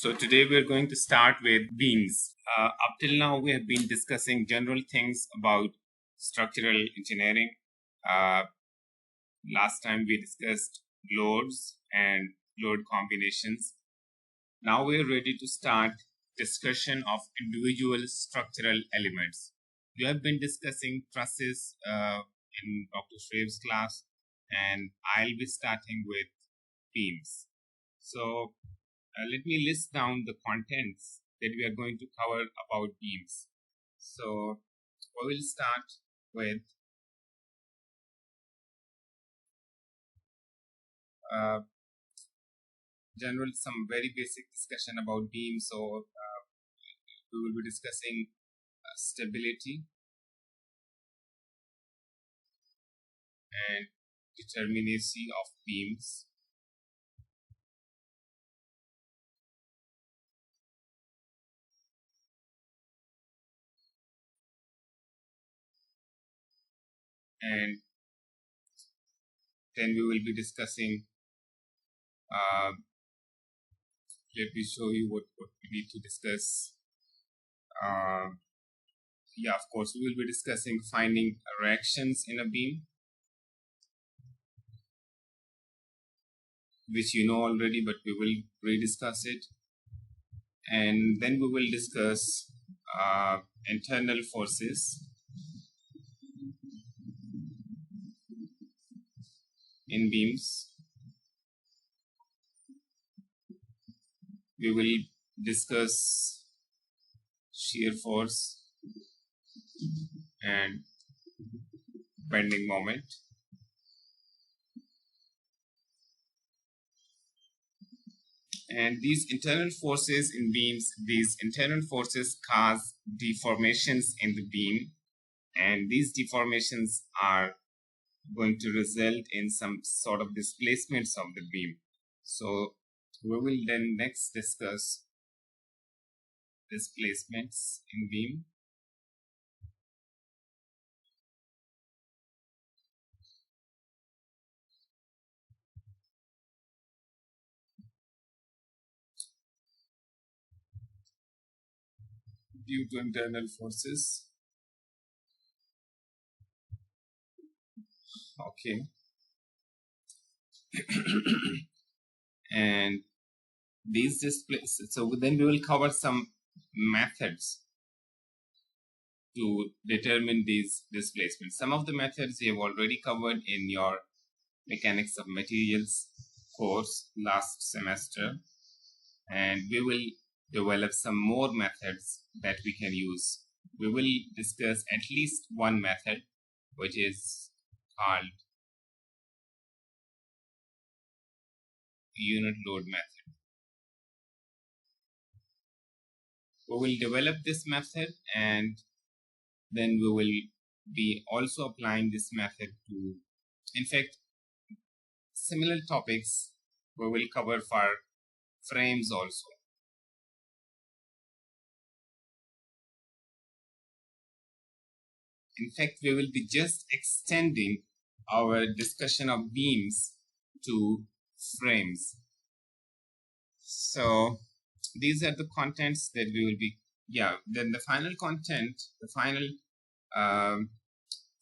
So today we are going to start with beams. Up till now, we have been discussing general things about structural engineering. Uh, Last time we discussed loads and load combinations. Now we are ready to start discussion of individual structural elements. We have been discussing trusses in Dr. Shrave's class, and I'll be starting with beams. So let me list down the contents that we are going to cover about beams. So we will start with some very basic discussion about beams. So we will be discussing stability and determinacy of beams. And then we will be discussing, let me show you what we need to discuss. Yeah, of course, we will be discussing finding reactions in a beam, which you know already, but we will rediscuss it. And then we will discuss internal forces in beams. We will discuss shear force and bending moment. And these internal forces in beams, these internal forces cause deformations in the beam, and these deformations are going to result in some sort of displacements of the beam. So we will then next discuss displacements in beam. Due to internal forces. Okay. And these displacements, so then we will cover some methods to determine these displacements. Some of the methods you have already covered in your mechanics of materials course last semester, and we will develop some more methods that we can use. We will discuss at least one method, which is called unit load method. We will develop this method, and then we will be also applying this method to, in fact, similar topics we will cover for frames also. In fact, we will be just extending our discussion of beams to frames. So these are the contents that we will be, then the final content, the final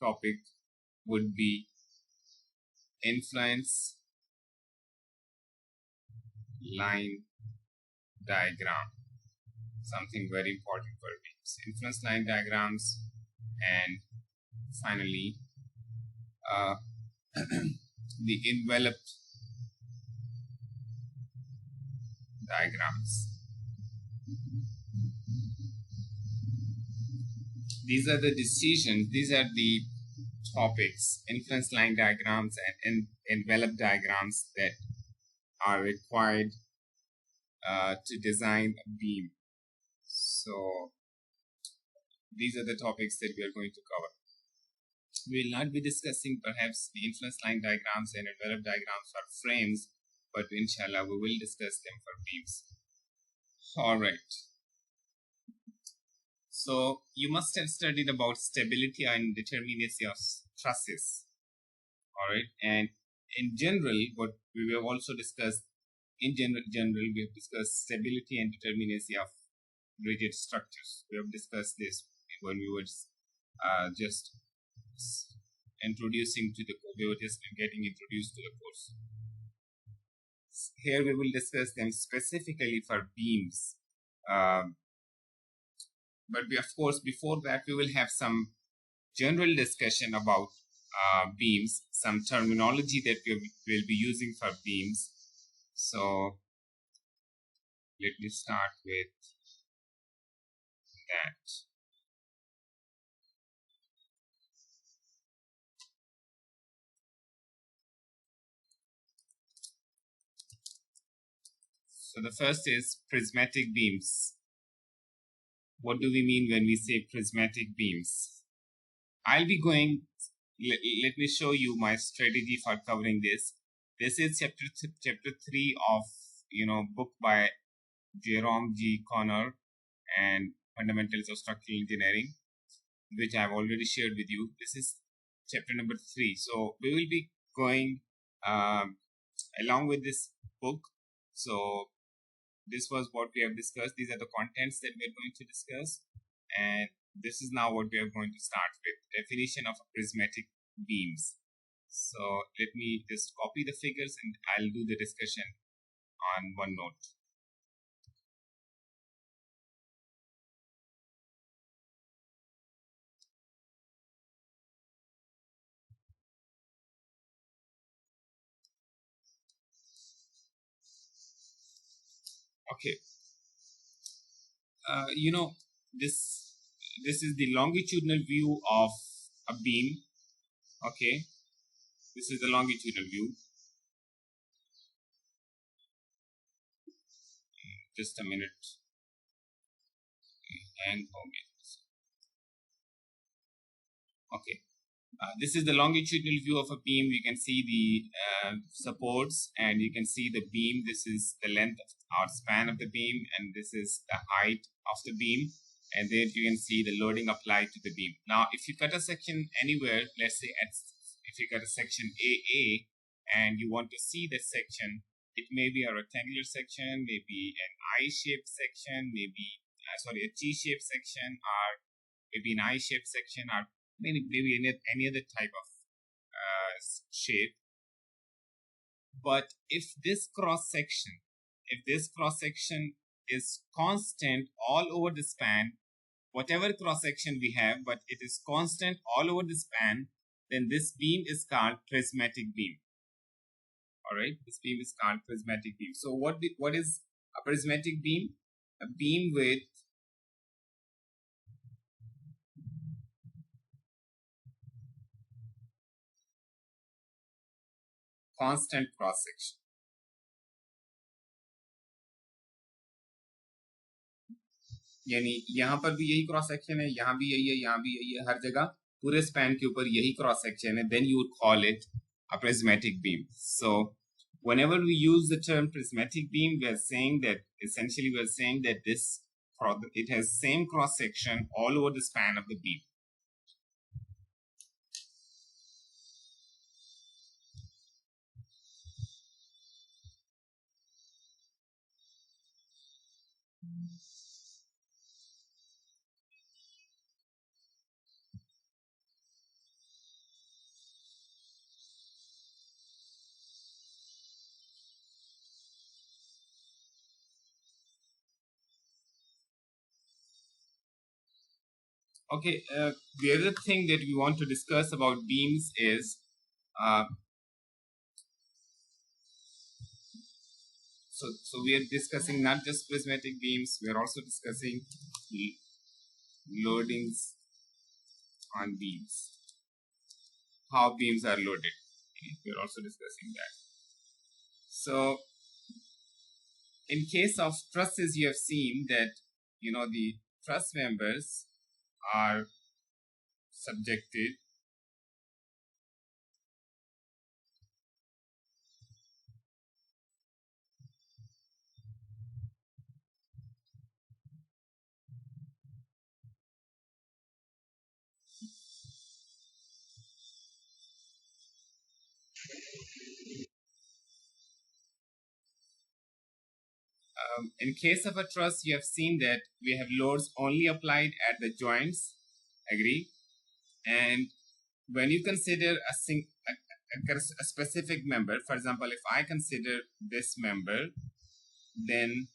topic would be influence line diagram, something very important for beams. Influence line diagrams, and finally the enveloped diagrams. These are the decisions, these are the topics, influence line diagrams and envelope diagrams, that are required to design a beam. So these are the topics that we are going to cover. We will not be discussing perhaps the influence line diagrams and envelope diagrams for frames, but inshallah we will discuss them for beams. All right. So you must have studied about stability and determinacy of trusses. All right. And in general, what we have also discussed in general, we have discussed stability and determinacy of rigid structures. We have discussed this when we were just introducing to the we were just getting introduced to the course. Here we will discuss them specifically for beams. But we, of course, before that, we will have some general discussion about beams, some terminology that we will be using for beams. So let me start with that. So the first is prismatic beams. What do we mean when we say prismatic beams? I'll be going, let me show you my strategy for covering this. This is chapter 3 of, book by Jerome G. Connor and Fundamentals of Structural Engineering, which I've already shared with you. This is chapter number 3. So we will be going along with this book. So this was what we have discussed. These are the contents that we're going to discuss. And this is now what we are going to start with. Definition of prismatic beams. So let me just copy the figures and I'll do the discussion on OneNote. Okay. This is the longitudinal view of a beam. Okay. This is the longitudinal view. Just a minute. And okay. This is the longitudinal view of a beam. You can see the supports and you can see the beam. This is the length or span of the beam, and this is the height of the beam. And there you can see the loading applied to the beam. Now, if you cut a section anywhere, let's say if you cut a section AA and you want to see that section, it may be a rectangular section, maybe an I-shaped section, maybe a T-shaped section, or maybe an I-shaped section, or maybe any other type of shape. But if this cross section is constant all over the span, whatever cross section we have, but it is constant all over the span, then this beam is called prismatic beam. All right, this beam is called prismatic beam. So what is a prismatic beam? A beam with constant cross section. यानी यहाँ पर भी यही cross section है, यहाँ भी यही है, यहाँ भी यही है, हर जगह पूरे स्पैन के ऊपर यही क्रॉस सेक्शन है. Then you would call it a prismatic beam. So whenever we use the term prismatic beam, we are saying that essentially we are saying that it has same cross section all over the span of the beam. Okay, the other thing that we want to discuss about beams is so we are discussing not just prismatic beams, we are also discussing loadings on beams, how beams are loaded. We are also discussing that. So in case of trusses, you have seen that the truss members are subjected In case of a truss, you have seen that we have loads only applied at the joints. Agree? And when you consider a specific member, for example, if I consider this member, then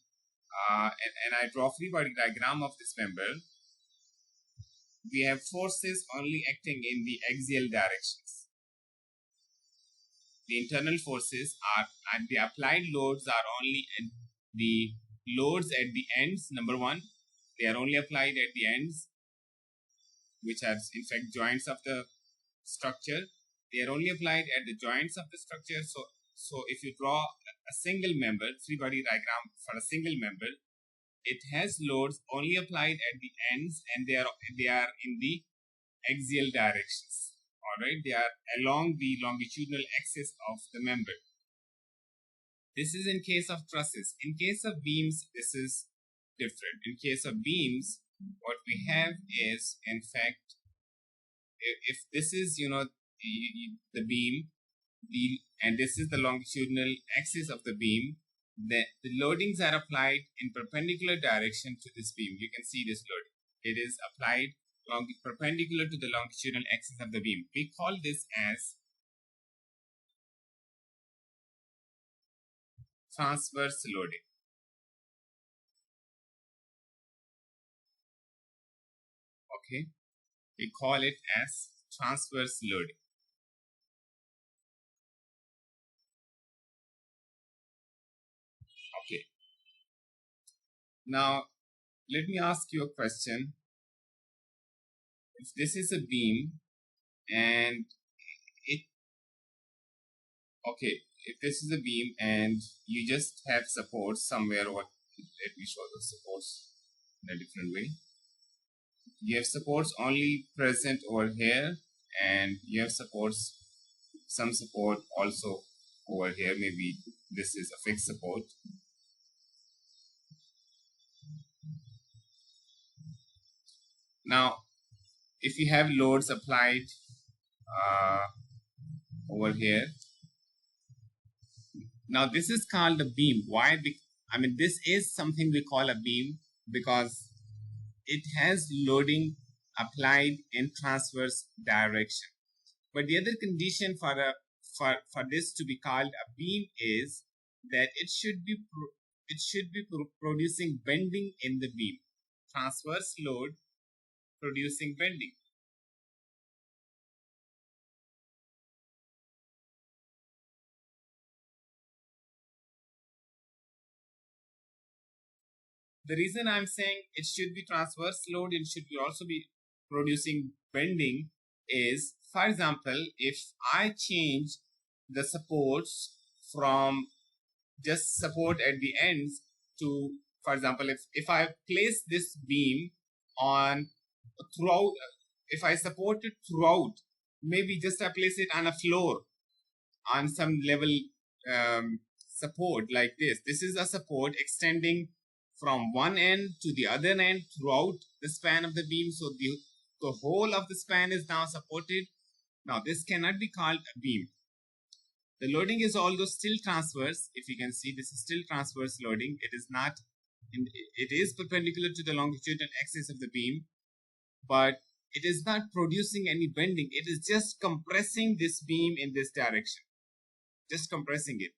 and I draw free body diagram of this member, we have forces only acting in the axial directions. The internal forces are, and the applied loads are only at the loads at the ends. Number one, they are only applied at the ends, which are in fact joints of the structure. They are only applied at the joints of the structure. So if you draw a single member, three body diagram for a single member, it has loads only applied at the ends, and they are in the axial directions. All right, they are along the longitudinal axis of the member. This is in case of trusses. In case of beams, this is different. In case of beams, what we have is, in fact, if this is, the beam, and this is the longitudinal axis of the beam, the loadings are applied in perpendicular direction to this beam. You can see this loading. It is applied perpendicular to the longitudinal axis of the beam. We call this as transverse loading. Okay, we call it as transverse loading. Okay. Now, let me ask you a question. If this is a beam and if this is a beam and you just have supports somewhere, let me show the supports in a different way. You have supports only present over here, and you have some support also over here. Maybe this is a fixed support. Now, if you have loads applied over here, now this is called a beam. Why? I mean, this is something we call a beam because it has loading applied in transverse direction. But the other condition for this to be called a beam is that it should be producing bending in the beam. Transverse load producing bending. The reason I'm saying it should be transverse load, it should also be producing bending is, for example, if I change the supports from just support at the ends to, for example, if I place this beam on throughout, if I support it throughout, maybe just I place it on a floor on some level support like this. This is a support extending from one end to the other end throughout the span of the beam. So the whole of the span is now supported. Now this cannot be called a beam. The loading is although still transverse. If you can see, this is still transverse loading. It is not, it is perpendicular to the longitudinal axis of the beam, but it is not producing any bending. It is just compressing this beam in this direction, just compressing it.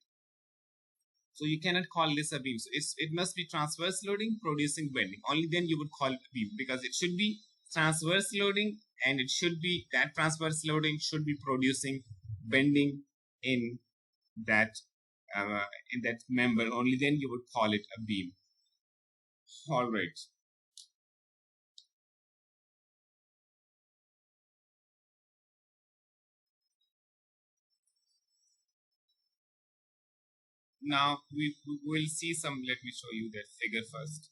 So you cannot call this a beam. So it must be transverse loading producing bending. Only then you would call it a beam, because it should be transverse loading, and it should be that transverse loading should be producing bending in that member. Only then you would call it a beam. All right. Now we will see some. Let me show you that figure first.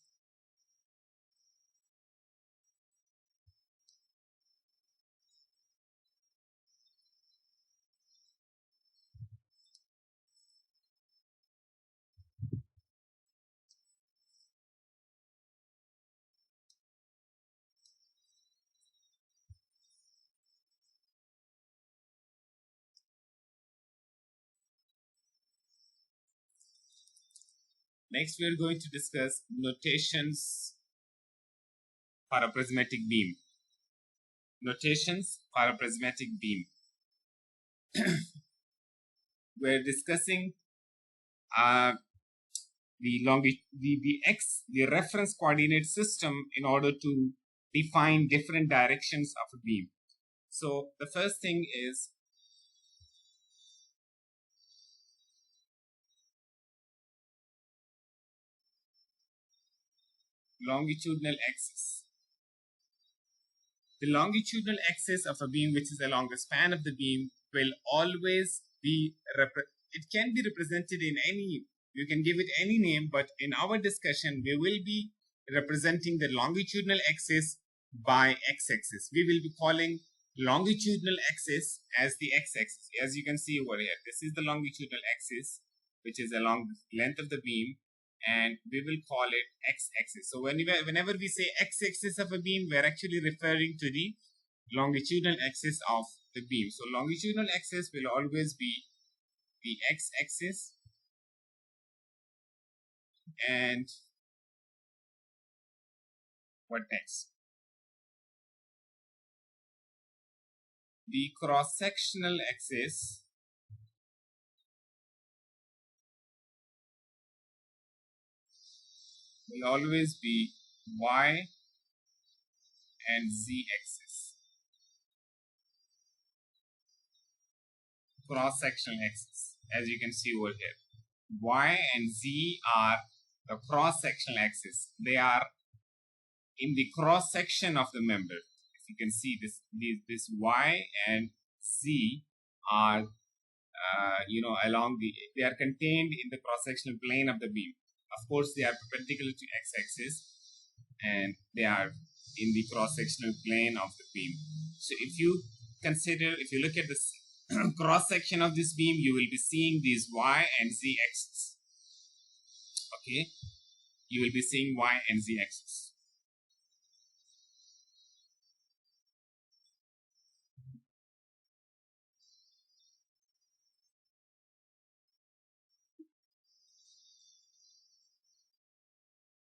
Next, we are going to discuss notations for a prismatic beam. Notations for a prismatic beam. We're discussing the reference coordinate system in order to define different directions of a beam. So the first thing is longitudinal axis. The longitudinal axis of a beam, which is along the span of the beam, will always be, it can be represented in any, you can give it any name, but in our discussion, we will be representing the longitudinal axis by x-axis. We will be calling longitudinal axis as the x-axis. As you can see over here, this is the longitudinal axis, which is along the length of the beam, and we will call it x-axis. So whenever we say x-axis of a beam, we're actually referring to the longitudinal axis of the beam. So longitudinal axis will always be the x-axis, and what next? The cross-sectional axis will always be y and z axis. Cross-sectional axis, as you can see over here. Y and z are the cross-sectional axis. They are in the cross-section of the member. If you can see this y and z are along they are contained in the cross-sectional plane of the beam. Of course, they are perpendicular to x-axis, and they are in the cross-sectional plane of the beam. So if you look at this cross-section of this beam, you will be seeing these y and z axes. Okay, you will be seeing y and z axes.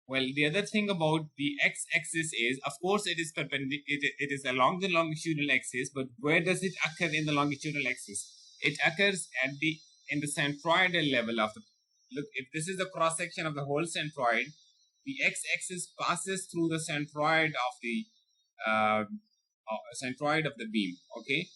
Well, the other thing about the x-axis is, of course, it is perpendicular. It is along the longitudinal axis, but where does it occur in the longitudinal axis? It occurs in the centroidal level of the. Look, if this is the cross section of the whole centroid, the x-axis passes through the centroid of the beam. Okay,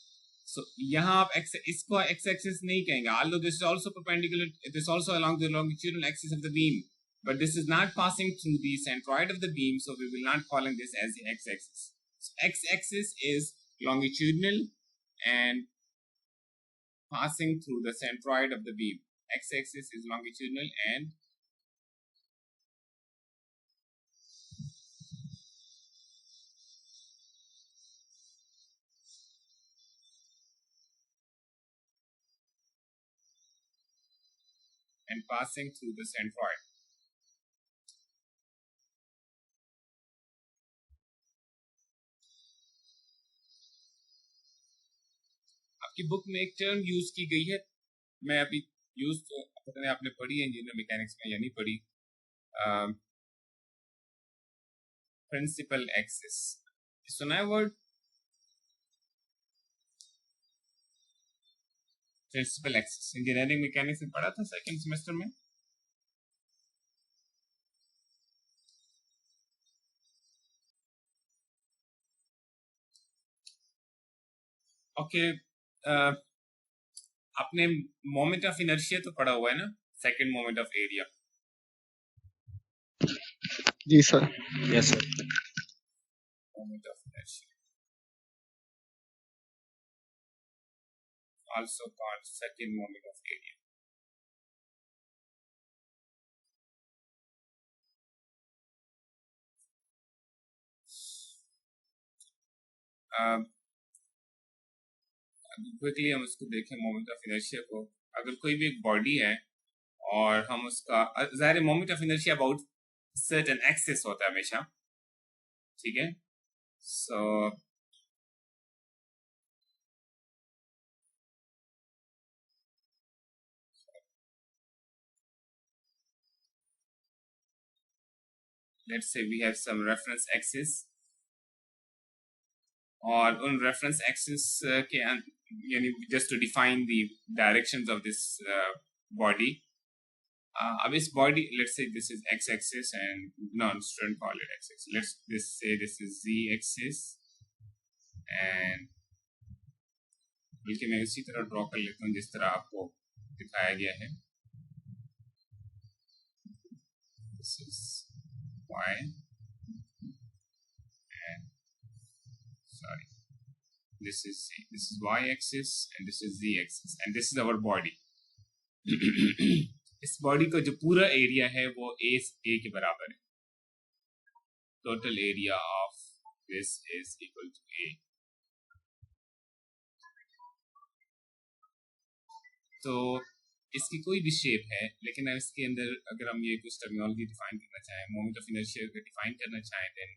so यहाँ आप इसको x-axis नहीं कहेंगे. Although this is also perpendicular, it is also along the longitudinal axis of the beam. But this is not passing through the centroid of the beam, so we will not calling this as the x-axis. So x-axis is longitudinal and passing through the centroid of the beam. X-axis is longitudinal and passing through the centroid. आपकी book में एक term use की गई है, मैं अभी use तो पता नहीं आपने पढ़ी है इंजीनियर मैकेनिक्स में या नहीं पढ़ी. प्रिंसिपल एक्सिस सुना है word? Principal axis engineering mechanics में पढ़ा था सेकंड सेमेस्टर में. ओके, आपने मोमेंट ऑफ इनर्शिया तो पढ़ा हुआ है ना, सेकंड मोमेंट ऑफ एरिया? जी sir. Yes sir. Moment of inertia also called second moment of area. Quickly हम उसको देखें मोमेंट ऑफ इनर्शिया को. अगर कोई भी एक बॉडी है और हम उसका, ज़ाहिर moment of inertia about certain axis होता है हमेशा, ठीक है. सो let's say we have some reference axis, और उन reference axis के यानी just to define the directions of this body. अब इस body, let's say this is x-axis and no, student call it x-axis. Let's just say this is z-axis and बल्कि मैं उसी तरह ड्रॉ कर लेता हूँ जिस तरह आपको दिखाया गया है. This is y and sorry, this is z. This is y-axis and this is z-axis and this is our body. इस बॉडी का जो पूरा एरिया है वो ए के बराबर है. Total area of this is equal to A. तो इसकी कोई भी शेप है, लेकिन इसके अंदर अगर हम ये कुछ टर्मिनोलॉजी डिफाइन करना चाहें, मोमेंट ऑफ इनर्शिया अगर डिफाइन करना चाहें, then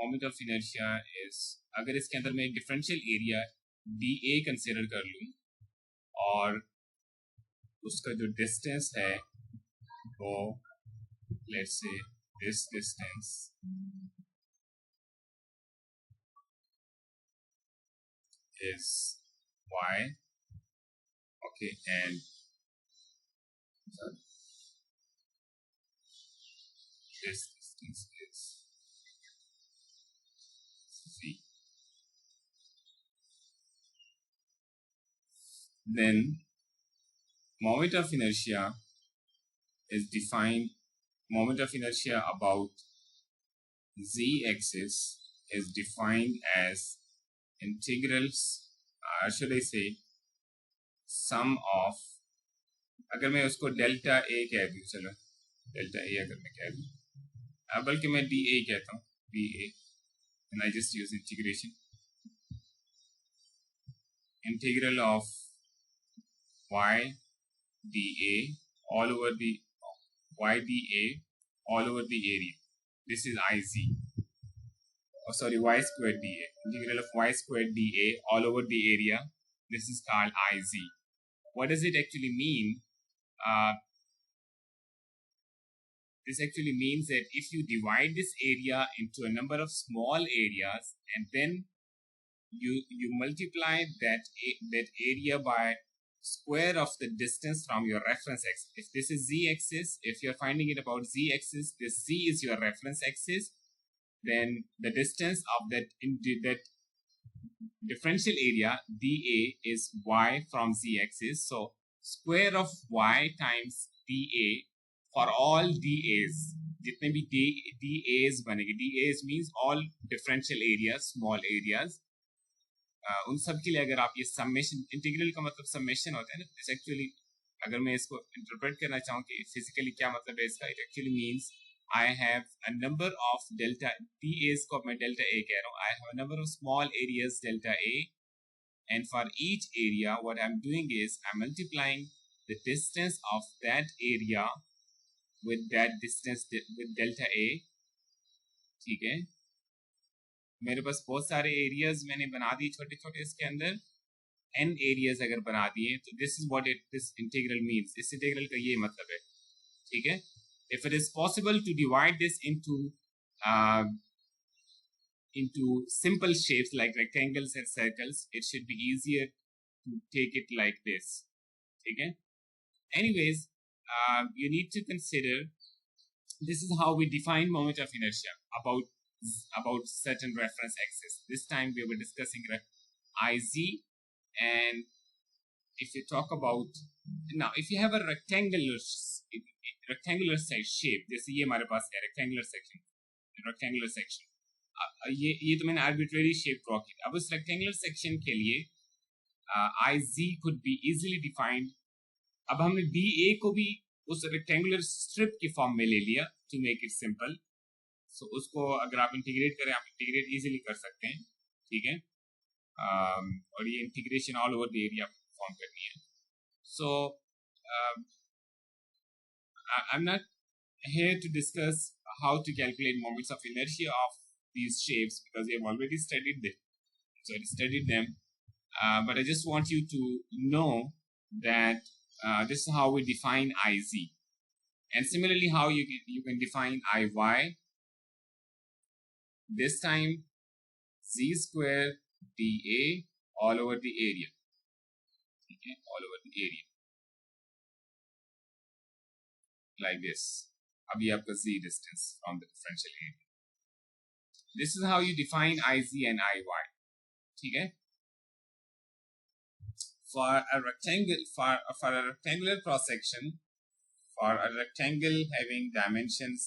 moment of inertia is, अगर इसके अंदर मैं एक differential area D A consider कर लूँ और उसका जो डिस्टेंस है वो let's say this distance is y, okay, and this distance is c. Then moment of inertia is defined, moment of inertia about z-axis is defined as integrals, should I say sum of, अगर मैं उसको delta A कह दूँ, चलो delta A अगर मैं कह दूँ, बल्कि मैं डी ए कहता हूँ, D A, and I just use integration, integral of y dA all over the y dA all over the area. This is Iz. Oh, sorry, y squared dA. Integral of y squared dA all over the area. This is called Iz. What does it actually mean? This actually means that if you divide this area into a number of small areas and then you multiply that area by square of the distance from your reference axis. If this is z-axis, if you're finding it about z-axis, this z is your reference axis, then the distance of that differential area dA is y from z-axis. So square of y times dA for all dAs, जितने भी dAs बनेंगे, dAs means all differential areas, small areas, उन सब के लिए अगर आप ये समेशन, इंटीग्रल का मतलब समेशन होता है ना, इट्स एक्चुअली, अगर मैं इसको इंटरप्रेट करना चाहूँ कि फिजिकली क्या मतलब है इसका, it actually means I have a number of delta dAs को मैं डेल्टा a कह रहा हूँ, I have a number of small areas delta a, and for each area what I'm doing is I'm multiplying the distance of that area with that distance with delta a. ठीक है, मेरे पास बहुत सारे areas मैंने बना दिए छोटे छोटे, इसके अंदर n एरियाज अगर बना दिए, तो this is what this integral means. इस इंटीग्रल का ये मतलब है. ठीक है, if it is possible to divide this into simple shapes like rectangles and circles, it should be easier to take it like this. ठीक है, anyways, you need to consider this is how we define moment of inertia about certain reference axis. This time we were discussing Iz, and if you talk about now, if you have a rectangular shape, जैसे ये हमारे पास है rectangular section, ये तो मैंने arbitrary shape draw की. अब उस rectangular section के लिए Iz could be easily defined. अब हमने dA को भी उस rectangular strip की फॉर्म में ले लिया to make it simple. So उसको अगर आप इंटीग्रेट करें, आप इंटीग्रेट इजीली कर सकते हैं. ठीक है, और ये integration all over the area form करनी है. So I'm not here to discuss how to calculate moments of inertia of these shapes because we have already studied them. But I just want you to know that this is how we define Iz, and similarly how you can define Iy this time z square dA all over the area, ठीक है, all over the area like this. अभी आपका z distance from the differential area. This is how you define Iz and Iy, ठीक है. For a rectangular cross section, for a rectangle having dimensions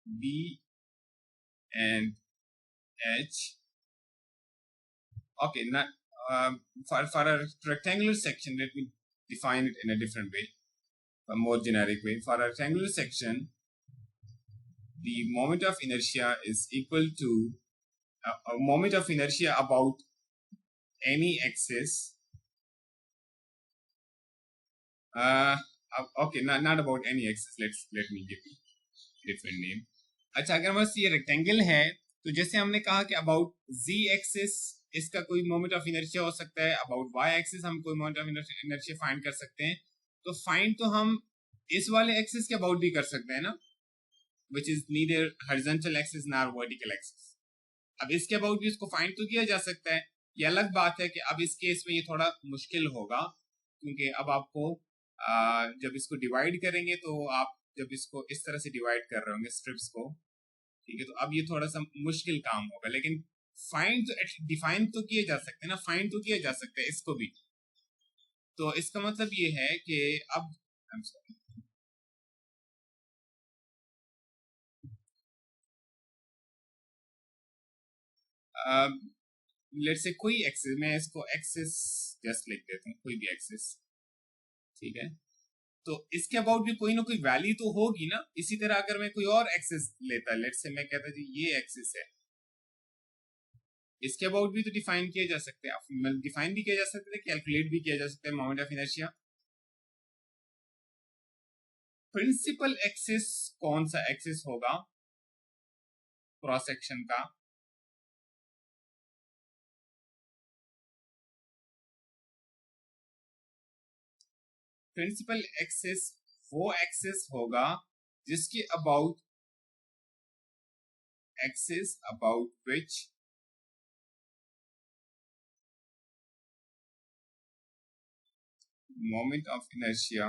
b and h, okay, not for a rectangular section, let me define it in a different way, a more generic way. For a rectangular section, the moment of inertia is equal to a moment of inertia about any axis. Okay, not about any axis. Let me give you different name. अच्छा, अगर बस ये rectangle है तो जैसे हमने कहा कि अबाउट z एक्सिस इसका कोई मोमेंट ऑफ इनर्शिया हो सकता है, अबाउट y एक्सिस हम कोई मोमेंट ऑफ इनर्शिया फाइंड कर सकते हैं. तो फाइंड तो हम इस वाले एक्सिस के अबाउट भी कर सकते हैं ना, which is neither horizontal axis nor vertical axis. अब इसके अबाउट भी इसको फाइंड तो किया जा सकता है. ये अलग बात है कि अब इस केस में ये थोड़ा मुश्किल होगा, क्योंकि अब आपको जब इसको डिवाइड करेंगे तो आप जब इसको इस तरह से डिवाइड कर रहे होंगे स्ट्रिप्स को, ठीक है, तो अब ये थोड़ा सा मुश्किल काम होगा. लेकिन फाइंड तो डिफाइन तो किए जा सकते हैं ना, फाइंड तो किया जा सकता है इसको भी. तो इसका मतलब ये है कि अब I am sorry, let's say कोई एक्सिस, मैं इसको एक्सिस जस्ट लिख देता हूँ, कोई भी एक्सिस, ठीक है. तो इसके अबाउट भी कोई ना कोई वैल्यू तो होगी ना. इसी तरह अगर मैं कोई और एक्सिस लेता, लेट्स से मैं कहता जी ये एक्सिस है, इसके अबाउट भी तो डिफाइन किया जा सकता है, डिफाइन भी किया जा सकता है, कैलकुलेट भी किया जा सकता है moment of inertia. Principal axis कौन सा एक्सिस होगा क्रॉस सेक्शन का? प्रिंसिपल एक्सिस वो एक्सिस होगा जिसके about axis about which moment of inertia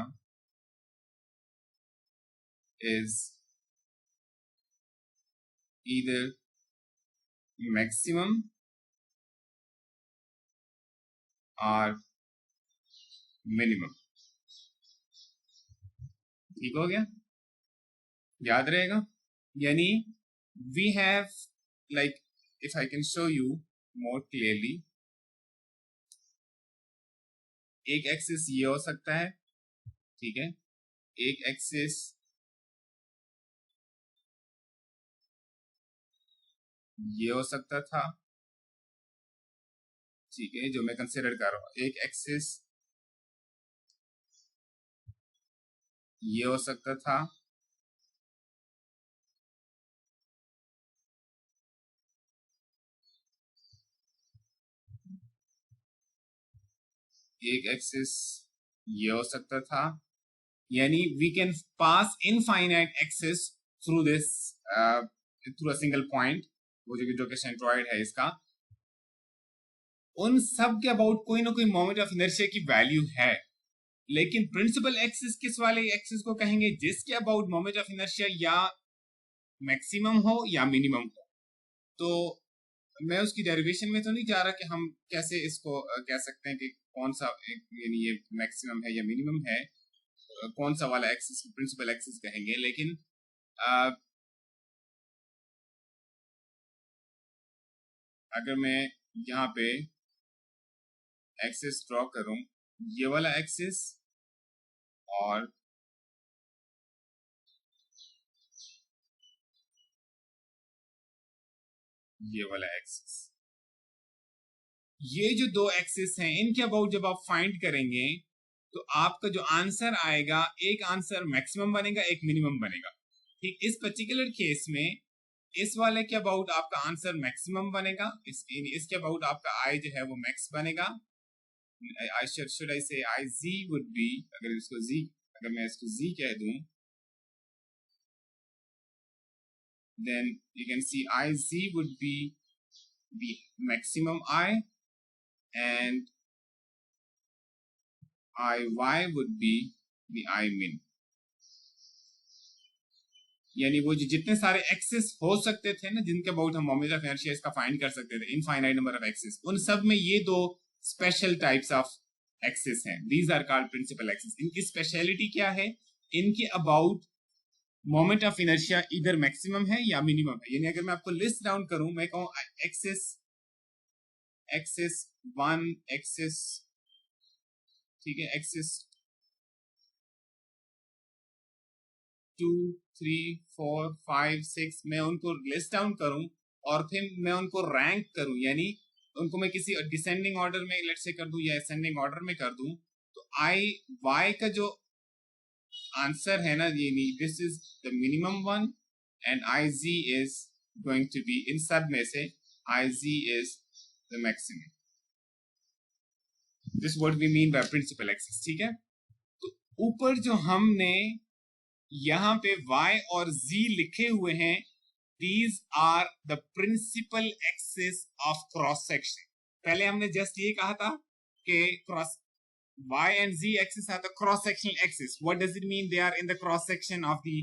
is either maximum or minimum. ठीक हो गया, याद रहेगा. यानी we have, like, if I can show you more clearly, एक एक्सिस ये हो सकता है, ठीक है, एक एक्सिस ये हो सकता था, ठीक है, जो मैं कंसिडर कर रहा हूं. एक एक्सिस ये हो सकता था, एक एक्सिस ये हो सकता था. यानी we can pass infinite axis through this, through a single point, वो जो कि सेंट्रॉइड है इसका. उन सब के अबाउट कोई ना कोई मोमेंट ऑफ इनर्शिया की वैल्यू है. लेकिन प्रिंसिपल एक्सिस किस वाले एक्सिस को कहेंगे? जिसके अबाउट मोमेंट ऑफ इनर्शिया या मैक्सिमम हो या मिनिमम हो. तो मैं उसकी डेरिवेशन में तो नहीं जा रहा कि हम कैसे इसको कह सकते हैं कि कौन सा यानी ये मैक्सिमम है या मिनिमम है, कौन सा वाला एक्सिस प्रिंसिपल एक्सिस कहेंगे. लेकिन अगर मैं यहाँ पे एक्सिस ड्रॉ करूं, ये वाला एक्सिस और ये वाला एक्सिस, ये जो दो एक्सिस हैं, इनके अबाउट जब आप फाइंड करेंगे तो आपका जो आंसर आएगा, एक आंसर मैक्सिमम बनेगा, एक मिनिमम बनेगा. ठीक, इस पर्टिकुलर केस में इस वाले के अबाउट आपका आंसर मैक्सिमम बनेगा, इसके अबाउट आपका आई जो है वो मैक्स बनेगा. आई शुड आई से आई जी वुड बी, अगर इसको जी, अगर मैं इसको जी कह दूं, then you can see IZ would be the maximum I, and IY would be the I min. यानी वो जो जितने सारे एक्सेस हो सकते थे ना, जिनके अबाउट हम मोमेंट ऑफ इनर्शिया इसका फाइंड कर सकते थे, इनफाइनाइट नंबर ऑफ एक्सेस, उन सब में ये दो स्पेशल टाइप्स ऑफ एक्सेस हैं. These are called principal axes. इनकी स्पेशलिटी क्या है? इनके अबाउट मोमेंट ऑफ इनर्शिया इधर मैक्सिमम है या मिनिमम है. यानी अगर मैं आपको लिस्ट डाउन करूं, मैं कहूं एक्सेस एक्सेस 1, एक्सेस, ठीक है, एक्सेस 2, 3, 4, 5, 6, मैं उनको लिस्ट डाउन करूं और फिर मैं उनको रैंक करूं, यानी उनको मैं किसी डिसेंडिंग ऑर्डर में लेट्स से कर दूं या असेंडिंग ऑर्डर में कर दूं, तो आई वाई का जो आंसर है ना, ये this is the minimum one and I G is going to be, इन सब में से I G is the maximum. This what we mean by principal axes. ठीक है, तो ऊपर जो हमने यहां पे y और z लिखे हुए हैं, these are the principal axis of cross section. पहले हमने जस्ट ये कहा था कि cross y and z axis are the cross sectional axis. What does it mean? They are in the cross section of the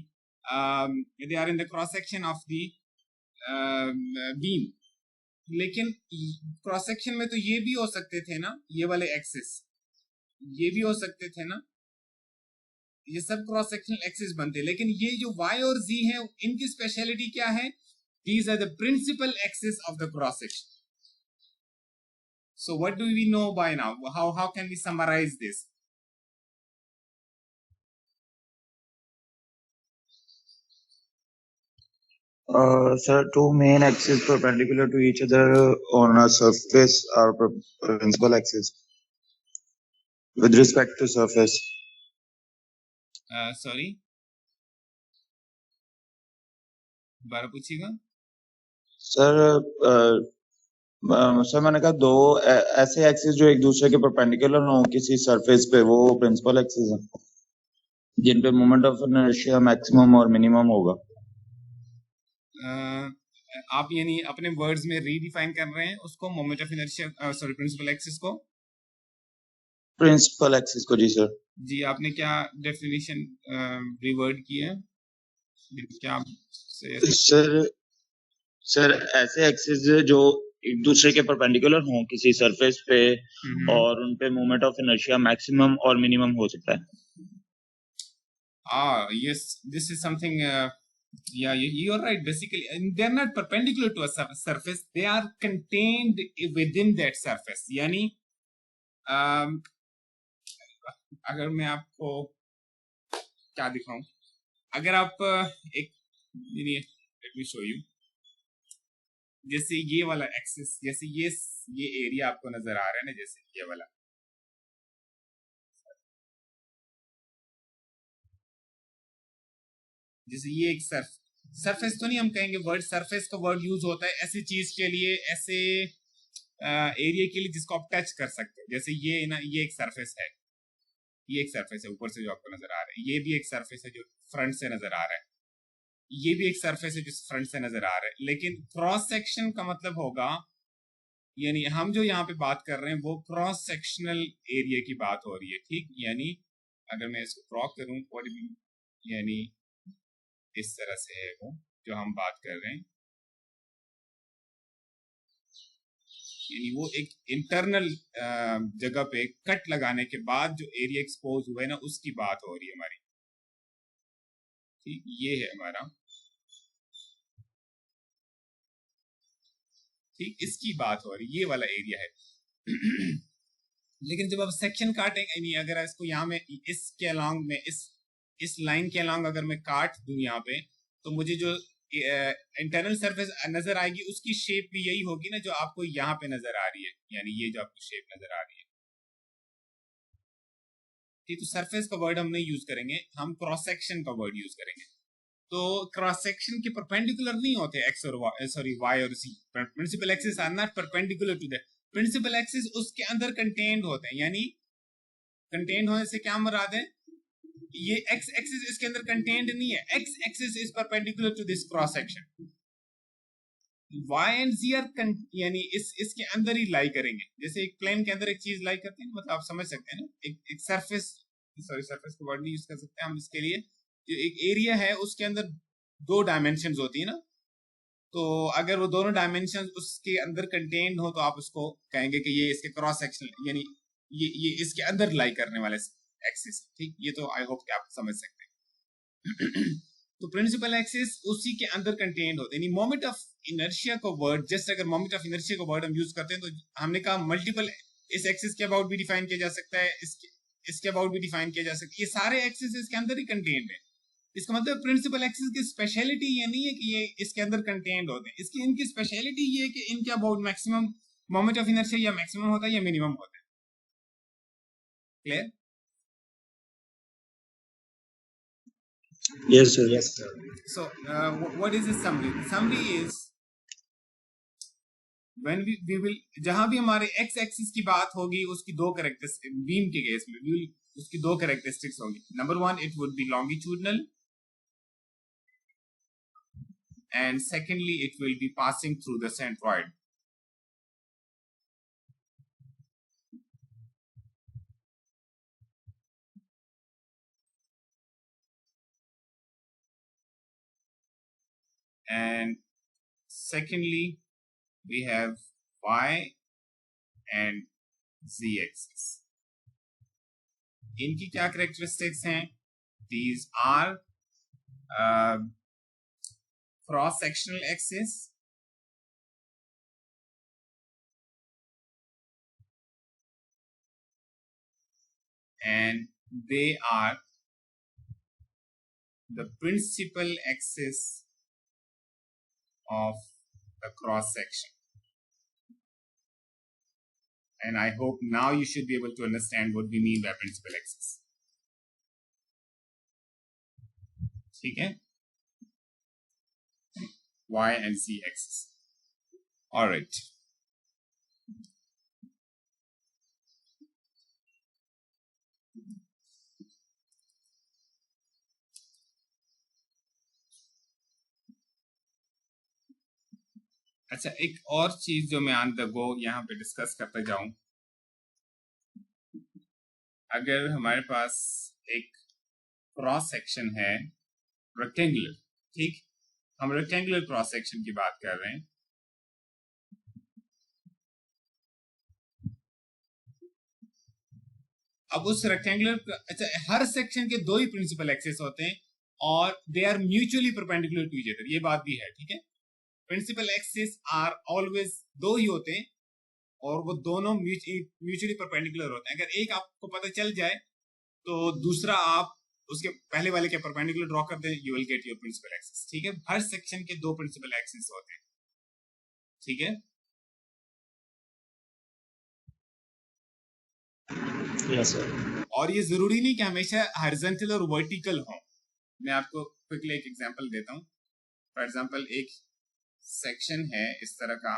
beam. लेकिन cross section में तो ये भी हो सकते थे ना, ये वाले एक्सिस ये भी हो सकते थे ना, ये सब क्रॉस सेक्शनल एक्सिस बनते हैं. लेकिन ये जो y और z है, इनकी स्पेशलिटी क्या है? These are the principal axis of the cross section. So what do we know by now? How can we summarize this? Sir, two main axes perpendicular to each other on a surface are principal axis. With respect to surface. Sorry, बार पूछिएगा. Sir मैंने कहा दो ऐसे axis जो एक दूसरे के perpendicular हो किसी सरफेस पे, वो प्रिंसिपल एक्सिस हैं जिन पे मोमेंट ऑफ इनर्शिया मैक्सिमम और मिनिमम होगा. आप यानी अपने वर्ड्स में रीडिफाइन कर रहे हैं उसको, moment of inertia, sorry, principal axis को. प्रिंसिपल एक्सिस को जी सर. जी, आपने क्या डेफिनेशन रिवर्ड की है? क्या सर ऐसे एक्सिस जो एक दूसरे के परपेंडिकुलर हों किसी सरफेस पे और उन पे मोमेंट ऑफ इनर्शिया मैक्सिमम और मिनिमम हो सकता है. Yes, this is something, yeah, you're right. Basically, and they're not perpendicular to a surface, they are contained within that surface. यानी अगर मैं आपको क्या दिखाऊं, अगर आप एक, लेट मी शो यू, जैसे ये वाला एक्सिस, जैसे ये एरिया आपको नजर आ रहा है ना, जैसे ये वाला, जैसे ये एक सरफेस तो नहीं हम कहेंगे, वर्ड सरफेस का वर्ड यूज होता है ऐसी चीज के लिए, ऐसे एरिया के लिए जिसको आप टच कर सकते हो. जैसे ये ना, ये एक सरफेस है, ये एक सरफेस है ऊपर से जो आपको नजर आ रहा है, ये भी एक सरफेस है जो फ्रंट से नजर आ रहा है, ये भी एक सरफेस है जो फ्रंट से नजर आ रहा है. लेकिन क्रॉस सेक्शन का मतलब होगा, यानी हम जो यहाँ पे बात कर रहे हैं वो क्रॉस सेक्शनल एरिया की बात हो रही है. ठीक, यानी अगर मैं इसको ड्रॉ करूं, यानी इस तरह से है वो जो हम बात कर रहे हैं, यानी वो एक इंटरनल जगह पे कट लगाने के बाद जो एरिया एक्सपोज हुआ है ना, उसकी बात हो रही है हमारी. ठीक, ये है हमारा, ठीक, इसकी बात हो रही, ये वाला एरिया है. लेकिन जब आप सेक्शन काटेंगे, यानी अगर इसको यहाँ में इसके अलॉन्ग में इस लाइन के अलॉन्ग अगर मैं काट दूं यहाँ पे, तो मुझे जो इंटरनल सरफेस नजर आएगी उसकी शेप भी यही होगी ना जो आपको यहाँ पे नजर आ रही है, यानी ये जो आपको शेप नजर आ रही है. ठीक, तो सरफेस का वर्ड हम नहीं यूज करेंगे, हम क्रॉस सेक्शन का वर्ड यूज करेंगे. तो क्रॉस सेक्शन के परपेंडिकुलर नहीं होते एक्स और वाई और C. Principal axis are not perpendicular to that. Principal axis उसके अंदर कंटेन्ड होते हैं, यानी कंटेन्ड होने से क्या मुराद है? ये x एक्सिस इसके अंदर कंटेन्ड नहीं है, x axis is perpendicular to this cross section, y and z are यानी इसके अंदर ही लाई करेंगे, जैसे एक प्लेन के अंदर एक चीज लाई करते हैं, मतलब आप समझ सकते हैं ना, एक सरफेस, सॉरी सरफेस को वर्ड नहीं यूज कर सकते हम इसके लिए, जो एक एरिया है उसके अंदर दो डायमेंशंस होती है ना, तो अगर वो दोनों डायमेंशन उसके अंदर कंटेन्ड हो तो आप उसको कहेंगे कि ये इसके क्रॉस सेक्शन, यानी ये इसके अंदर लाई करने वाले एक्सिस, ठीक, ये तो आई होप कि आप समझ सकते हैं। तो प्रिंसिपल एक्सिस उसी के अंदर कंटेन्ड होते हैं, यानी मोमेंट ऑफ इनर्शिया को वर्ड, जस्ट अगर मोमेंट ऑफ इनर्शिया को वर्ड हम यूज करते हैं तो हमने कहा मल्टीपल इस एक्सिस के अबाउट भी डिफाइन किया जा सकता है, इसके अबाउट भी डिफाइन किया जा सकता है, ये सारे एक्सिस इसके अंदर ही कंटेन्ड है। इसका मतलब प्रिंसिपल एक्सिस की स्पेशलिटी ये नहीं है कि ये इसके अंदर कंटेन्ड होते हैं, इसकी इनकी स्पेशलिटी ये है कि इनके about maximum moment of inertia या मैक्सिमम होता है या मिनिमम होता है। Clear? Yes, sir. Yes, sir. So what is the summary? The summary is when we will, जहां भी हमारे x एक्सिस की बात होगी उसकी दो कैरेक्टरिस्टिक्स, बीम के केस में भी उसकी दो कैरेक्टरिस्टिक्स होंगी। Number one, it would be longitudinal, and secondly it will be passing through the centroid. And secondly we have y and z axis. इनकी क्या कैरेक्टरिस्टिक्स हैं? These are cross sectional axis, and they are the principal axis of the cross section. And I hope now you should be able to understand what we mean by principal axis. ठीक है? Y and Z axis. All right. अच्छा, एक और चीज जो मैं on the go यहाँ पे डिस्कस करते जाऊं, अगर हमारे पास एक क्रॉस सेक्शन है रेक्टेंगुलर, ठीक, हम रेक्टेंगुलर क्रॉस सेक्शन की बात कर रहे हैं, अब उस रेक्टेंगुलर, अच्छा, हर सेक्शन के दो ही प्रिंसिपल एक्सिस होते हैं और they are mutually perpendicular to each other, ये बात भी है, ठीक है। प्रिंसिपल एक्सिस आर ऑलवेज दो ही होते हैं और वो दोनों म्यूचुअली परपेंडिकुलर होते हैं। अगर एक आपको पता चल जाए तो दूसरा आप उसके पहले वाले के परपेंडिकुलर ड्रॉ कर दें, you will get your principal axis, ठीक है। हर सेक्शन के दो प्रिंसिपल एक्सिस होते हैं, ठीक है। Yes, sir. और ये जरूरी नहीं कि हमेशा हॉरिजॉन्टल और वर्टिकल हो। मैं आपको क्विकली एक एग्जांपल देता हूँ। फॉर एग्जांपल एक सेक्शन है इस तरह का,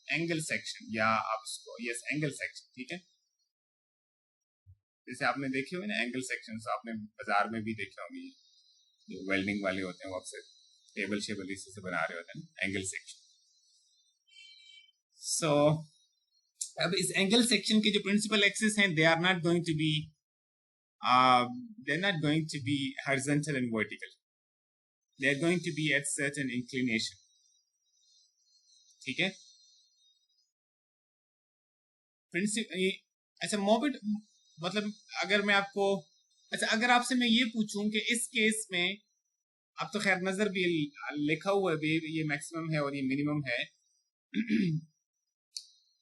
एंगल सेक्शन, या आप इसको यस एंगल सेक्शन, ठीक है। जैसे आपने देखे हुए ना एंगल सेक्शन, आपने बाजार में भी देखे होंगे, जो वेल्डिंग वाले होते हैं वो अक्सर टेबल शेबल इसी से बना रहे होते हैं, एंगल सेक्शन। सो अब इस एंगल सेक्शन के जो प्रिंसिपल एक्सिस हैं, they are not going to be horizontal and vertical, they are going to be at certain inclination, ठीक है। अच्छा, मोमेंट मतलब अगर मैं आपको, अच्छा अगर आपसे मैं ये पूछूं कि इस केस में, अब तो खैर नजर भी लिखा हुआ है, ये मैक्सिमम है और ये मिनिमम है।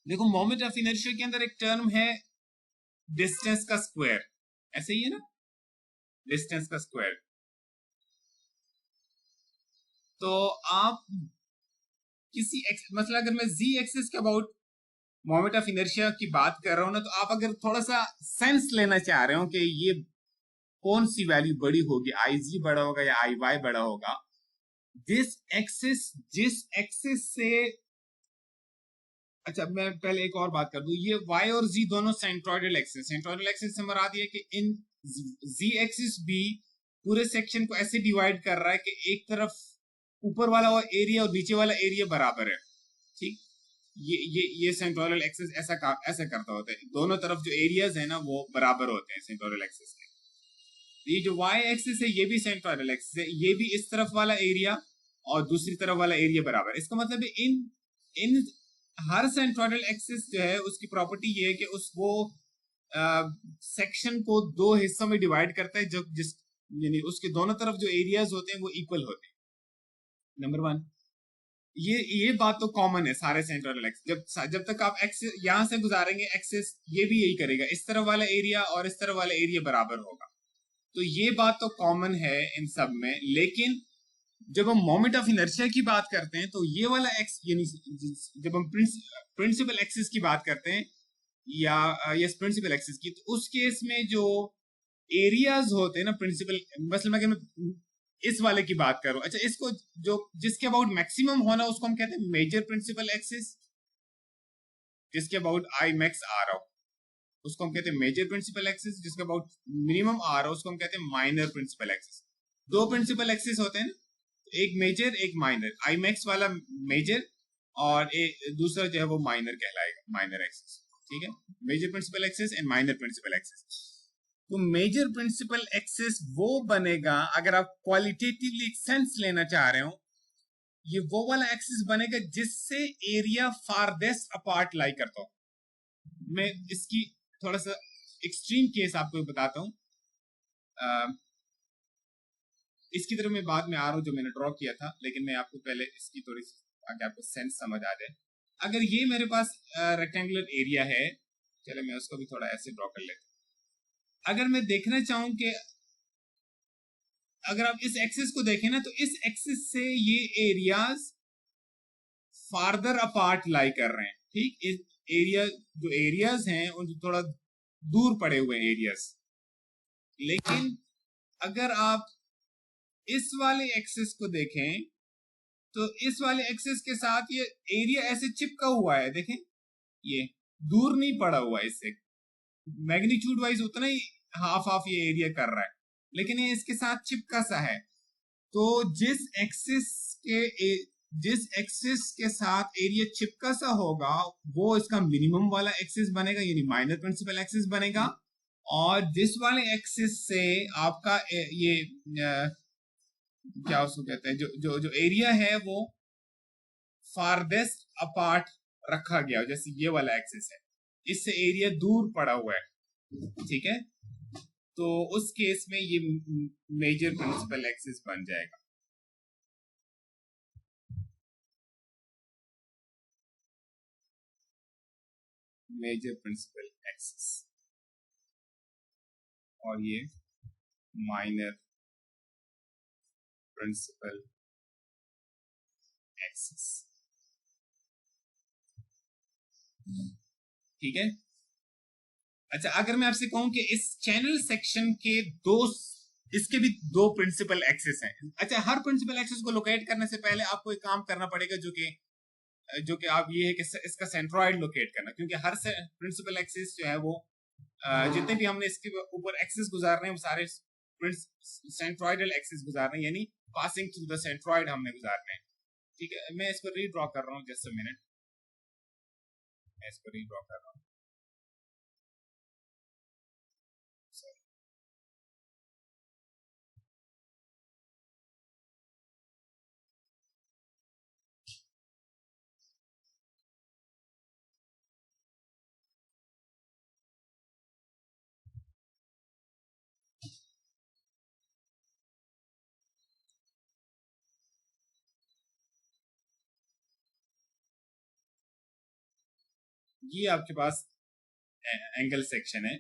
देखो मोमेंट ऑफ इनर्शिया के अंदर एक टर्म है डिस्टेंस का स्क्वायर, ऐसे ही है ना, डिस्टेंस का स्क्वायर। तो आप किसी मतलब अगर मैं z एक्सिस के अबाउट मोमेंट ऑफ इनर्शिया की बात कर रहा हूं ना, तो आप अगर थोड़ा सा सेंस लेना चाह रहे हो कि ये कौन सी वैल्यू बड़ी होगी, आई जी बड़ा होगा या आई वाई बड़ा होगा, जिस एक्सिस से, अच्छा मैं पहले एक और बात कर दूं, ये y और z दोनों सेंट्रोइडल एक्सिस से मराद ये कि इन z एक्सिस भी पूरे सेक्शन को ऐसे डिवाइड कर रहा है कि एक तरफ ऊपर वाला एरिया और नीचे वाला एरिया बराबर है, ठीक। ये सेंट्रोइडल एक्सिस ऐसा करता होता है, दोनों तरफ जो एरियाज है ना वो बराबर होते हैं सेंट्रोइडल एक्सिस के। ये जो y एक्सिस है ये भी सेंट्रोइडल एक्सिस है, ये भी इस तरफ वाला एरिया और दूसरी तरफ वाला एरिया बराबर है। इसका मतलब है इन हर सेंट्रोइडल एक्सिस जो है उसकी प्रॉपर्टी ये है कि वो सेक्शन को दो हिस्सों में डिवाइड करता है, जो जिस यानी उसके दोनों तरफ जो एरियाज होते हैं वो इक्वल होते हैं। नंबर वन, ये बात तो कॉमन है सारे सेंट्रोइडल एक्सिस, जब तक आप एक्सिस यहां से गुजारेंगे एक्सिस ये भी यही करेगा, इस तरफ वाला एरिया और इस तरफ वाला एरिया बराबर होगा। तो ये बात तो कॉमन है इन सब में। लेकिन जब हम मोमेंट ऑफ इनर्शिया की बात करते हैं तो ये वाला एक्स यानी जब हम प्रिंसिपल एक्सिस की बात करते हैं या यस प्रिंसिपल एक्सिस की, तो उस केस में जो एरियाज होते हैं ना प्रिंसिपल, मतलब मैं इस वाले की बात करूं, अच्छा इसको जो जिसके अबाउट मैक्सिमम होना उसको हम कहते हैं मेजर प्रिंसिपल एक्सिस, जिसके अबाउट आई मैक्स आ रहा हो उसको हम कहते हैं मेजर प्रिंसिपल एक्सिस, जिसके अबाउट मिनिमम आ रहा हो उसको हम कहते हैं माइनर प्रिंसिपल एक्सिस। दो प्रिंसिपल एक्सिस होते हैं ना, एक मेजर एक माइनर, आई मैक्स वाला मेजर और दूसरा जो है वो माइनर कहलाएगा, माइनर एक्सिस, ठीक है। Major principal axis and minor principal axis. तो मेजर प्रिंसिपल एक्सिस वो बनेगा, अगर आप क्वालिटेटिवली एक सेंस लेना चाह रहे हो, ये वो वाला एक्सिस बनेगा जिससे एरिया फारदेस्ट अपार्ट लाई करता हो। मैं इसकी थोड़ा सा एक्सट्रीम केस आपको बताता हूं, इसकी तरफ मैं बाद में आ रहा हूं जो मैंने ड्रॉ किया था, लेकिन मैं आपको पहले इसकी थोड़ी सी ताकि आपको सेंस समझ आ जाए। अगर ये मेरे पास रेक्टेंगुलर एरिया है, चलो मैं उसको भी थोड़ा ऐसे ड्रॉ कर लेता हूं। अगर मैं देखना चाहूं कि अगर आप इस एक्सिस को देखें ना, तो इस एक्सिस से ये एरियाज फार्दर अपार्ट लाई कर रहे हैं, ठीक। इस एरिया जो एरियाज हैं उन थोड़ा दूर पड़े हुए एरियाज। लेकिन अगर आप इस वाले एक्सिस को देखें तो इस वाले एक्सिस के साथ ये एरिया ऐसे चिपका हुआ है, देखें ये दूर नहीं पड़ा हुआ है इससे, मैग्नीट्यूड वाइज उतना ही हाफ हाफ ये एरिया कर रहा है, लेकिन ये इसके साथ चिपका सा है। तो जिस एक्सिस के साथ एरिया चिपका सा होगा वो इसका मिनिमम वाला एक्सिस बनेगा, यानी माइनर प्रिंसिपल एक्सिस बनेगा। और जिस वाले एक्सिस से आपका ये क्या उसको कहते हैं, जो एरिया है वो फारदेस्ट अपार्ट रखा गया, जैसे ये वाला एक्सिस है, इससे एरिया दूर पड़ा हुआ है, ठीक है। तो उस केस में ये मेजर प्रिंसिपल एक्सिस बन जाएगा। मेजर प्रिंसिपल एक्सिस और ये माइनर प्रिंसिपल एक्सिस, ठीक है। अच्छा अगर मैं आपसे कहूं कि इस चैनल सेक्शन के इसके भी दो प्रिंसिपल एक्सिस हैं। अच्छा हर प्रिंसिपल एक्सिस को लोकेट करने से पहले आपको एक काम करना पड़ेगा जो कि आप ये है कि इसका सेंट्रॉइड लोकेट करना, क्योंकि हर प्रिंसिपल एक्सिस जो है वो जितने भी हमने इसके ऊपर एक्सिस गुजार रहे हैं वो सारे सेंट्रॉइडल एक्सिस गुजार रहे हैं, यानी पासिंग थ्रू द सेंट्रॉइड हमने गुजारने हैं, ठीक है। मैं इसको रीड्रॉ कर रहा हूँ, जस्ट अ मिनट, मैं इसको रीड्रॉ कर रहा हूँ। ये आपके पास एंगल सेक्शन है।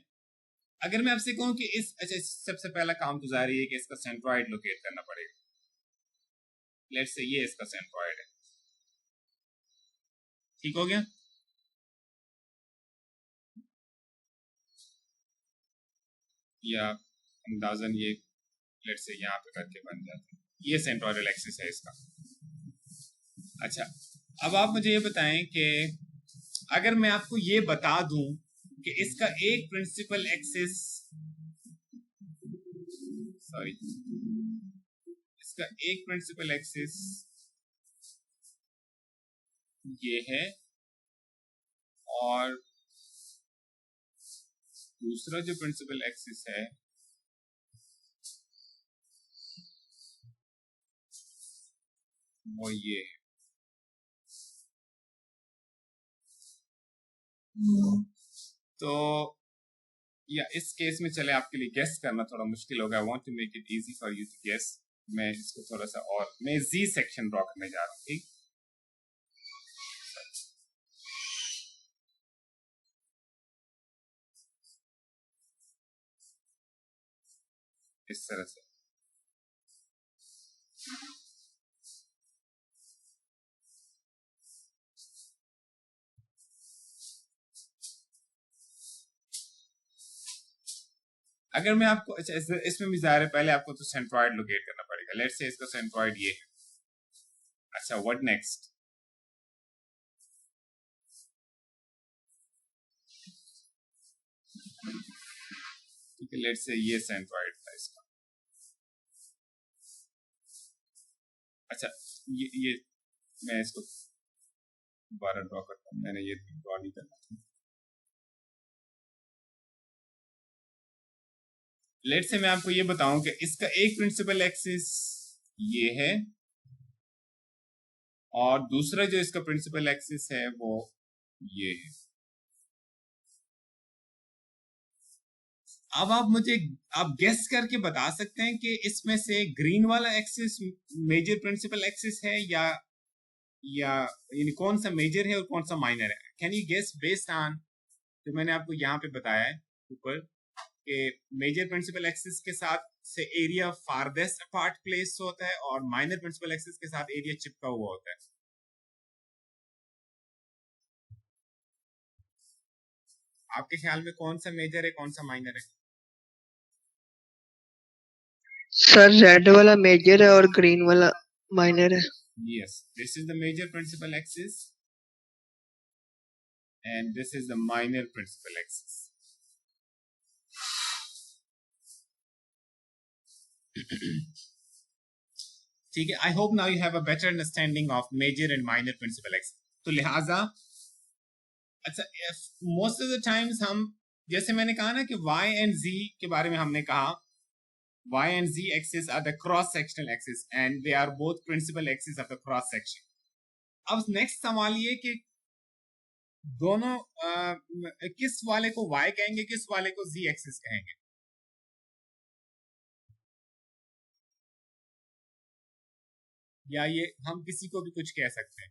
अगर मैं आपसे कहूं कि अच्छा सबसे पहला काम तो जारी है कि इसका सेंट्रॉइड लोकेट करना पड़ेगा। लेट्स से ये इसका सेंट्रॉइड है, ठीक हो गया। या अंदाजन ये लेट्स से यहाँ पे करके बन जाता है, ये सेंट्रोइडल एक्सिस है इसका। अच्छा, अब आप मुझे ये बताएं कि अगर मैं आपको ये बता दूं कि इसका एक प्रिंसिपल एक्सिस, सॉरी, इसका एक प्रिंसिपल एक्सिस ये है और दूसरा जो प्रिंसिपल एक्सिस है वो ये है, तो या इस केस में चले आपके लिए गेस करना थोड़ा मुश्किल होगा। I want to make it easy for you to guess. मैं इसको थोड़ा सा और मैं जी सेक्शन ड्रॉ करने जा रहा हूँ, ठीक। इस तरह से अगर मैं आपको, अच्छा इसमें भी ज़ाहिर है पहले आपको तो सेंट्रॉइड लोकेट करना पड़ेगा। लेट्स से इसका सेंट्रॉइड ये है। अच्छा, व्हाट नेक्स्ट? ठीक है, लेट्स से ये सेंट्रॉइड था इसका। अच्छा, ये मैं इसको दोबारा ड्रॉ करता हूँ, मैंने ये ड्रॉ नहीं करना था। लेट्स से मैं आपको ये बताऊं कि इसका एक प्रिंसिपल एक्सिस ये है और दूसरा जो इसका प्रिंसिपल एक्सिस है वो ये है। अब आप गेस करके बता सकते हैं कि इसमें से ग्रीन वाला एक्सिस मेजर प्रिंसिपल एक्सिस है या यानी कौन सा मेजर है और कौन सा माइनर है। Can you guess based on जो मैंने आपको यहाँ पे बताया है ऊपर कि मेजर प्रिंसिपल एक्सिस के साथ से एरिया फारदेस्ट अपार्ट प्लेस होता है और माइनर प्रिंसिपल एक्सिस के साथ एरिया चिपका हुआ होता है। आपके ख्याल में कौन सा मेजर है कौन सा माइनर है? सर रेड वाला मेजर है और ग्रीन वाला माइनर है। Yes, this is the major principal axis and this is the minor principal axis. ठीक है, I hope now you have a better understanding of major and minor principal axis. तो लिहाजा अच्छा, most of the times हम, जैसे मैंने कहा ना कि y and z के बारे में हमने कहा, y and z axis are the cross sectional axis and they are both principal axis of the cross section. अब नेक्स्ट सवाल ये कि दोनों किस वाले को y कहेंगे किस वाले को z एक्सिस कहेंगे। या ये हम किसी को भी कुछ कह सकते हैं।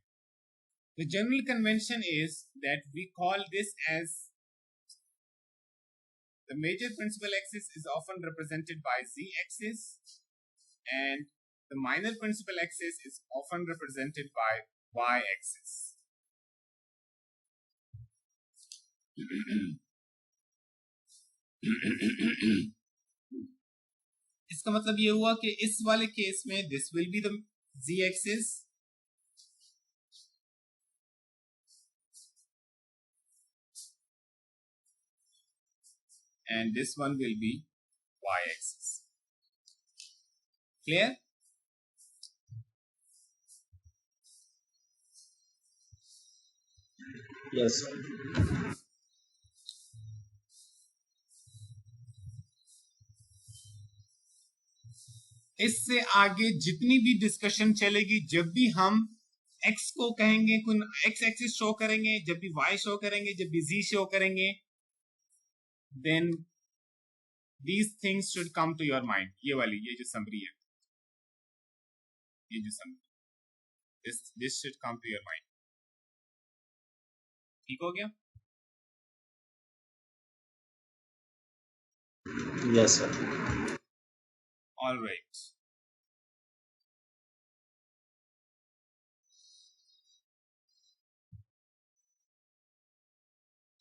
The general convention is that we call this as the major principal axis is often represented by z axis and the minor principal axis is often represented by y axis. इसका मतलब ये हुआ कि इस वाले केस में this will be the z axis and this one will be y axis. Clear? Yes. इससे आगे जितनी भी डिस्कशन चलेगी, जब भी हम x को कहेंगे, कोई x एक्सिस शो करेंगे, जब भी y शो करेंगे, जब भी z शो करेंगे, then these things should come to your mind. ये वाली, ये जो समरी है, ये जो summary, this should come to your mind. ठीक हो गया? Yes, sir. All right.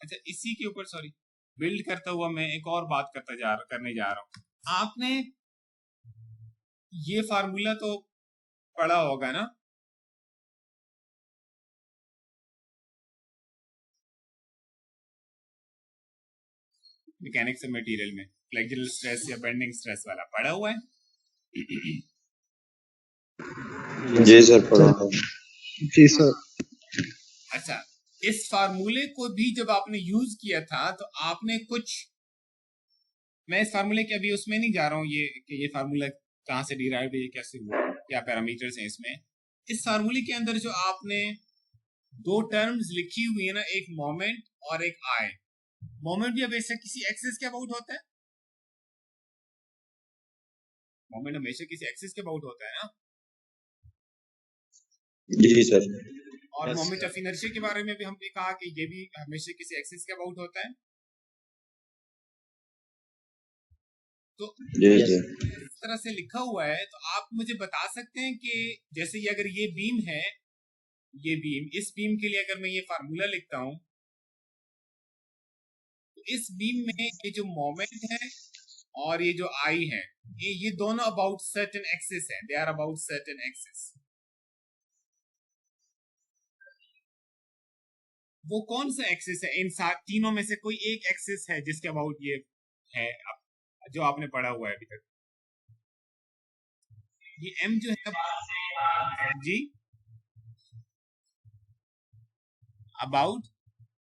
अच्छा, इसी के ऊपर सॉरी बिल्ड करता हुआ मैं एक और बात करने जा रहा हूं। आपने ये फार्मूला तो पढ़ा होगा ना? मैकेनिक्स ऑफ मटेरियल में फ्लेक्सुरल स्ट्रेस या बेंडिंग स्ट्रेस वाला पढ़ा हुआ है? जी सर पढ़ा है। जी सर। अच्छा, इस फार्मूले को भी जब आपने यूज किया था तो आपने कुछ, मैं इस फार्मूले के अभी उसमें नहीं जा रहा हूँ ये कि ये फार्मूला कहाँ से डिराइव है, ये कैसे हुआ, क्या पैरामीटर्स हैं इसमें। इस फार्मूले के अंदर जो आपने दो टर्म्स लिखी हुई है ना, एक मोमेंट और एक आई। मोमेंट भी हमेशा किसी एक्सिस के अबाउट होता है, मोमेंट हमेशा किसी एक्सिस के अबाउट होता है ना। जी सर। और मोमेंट ऑफ इनर्शिया के बारे में भी हमने कहा कि ये भी हमेशा किसी एक्सिस के अबाउट होता है। तो जी जी इस तरह से लिखा हुआ है, तो आप मुझे बता सकते हैं कि जैसे ये अगर ये बीम है, ये बीम, इस बीम के लिए अगर मैं ये फार्मूला लिखता हूं तो इस बीम में ये जो मोमेंट है और ये जो आई है, ये दोनों अबाउट सर्टेन एक्सिस है, they are about certain axis. वो कौन सा एक्सिस है? इन तीनों में से कोई एक एक्सिस है जिसके अबाउट ये है जो आपने पढ़ा हुआ है अभी तक। ये एम जो है जी, अबाउट,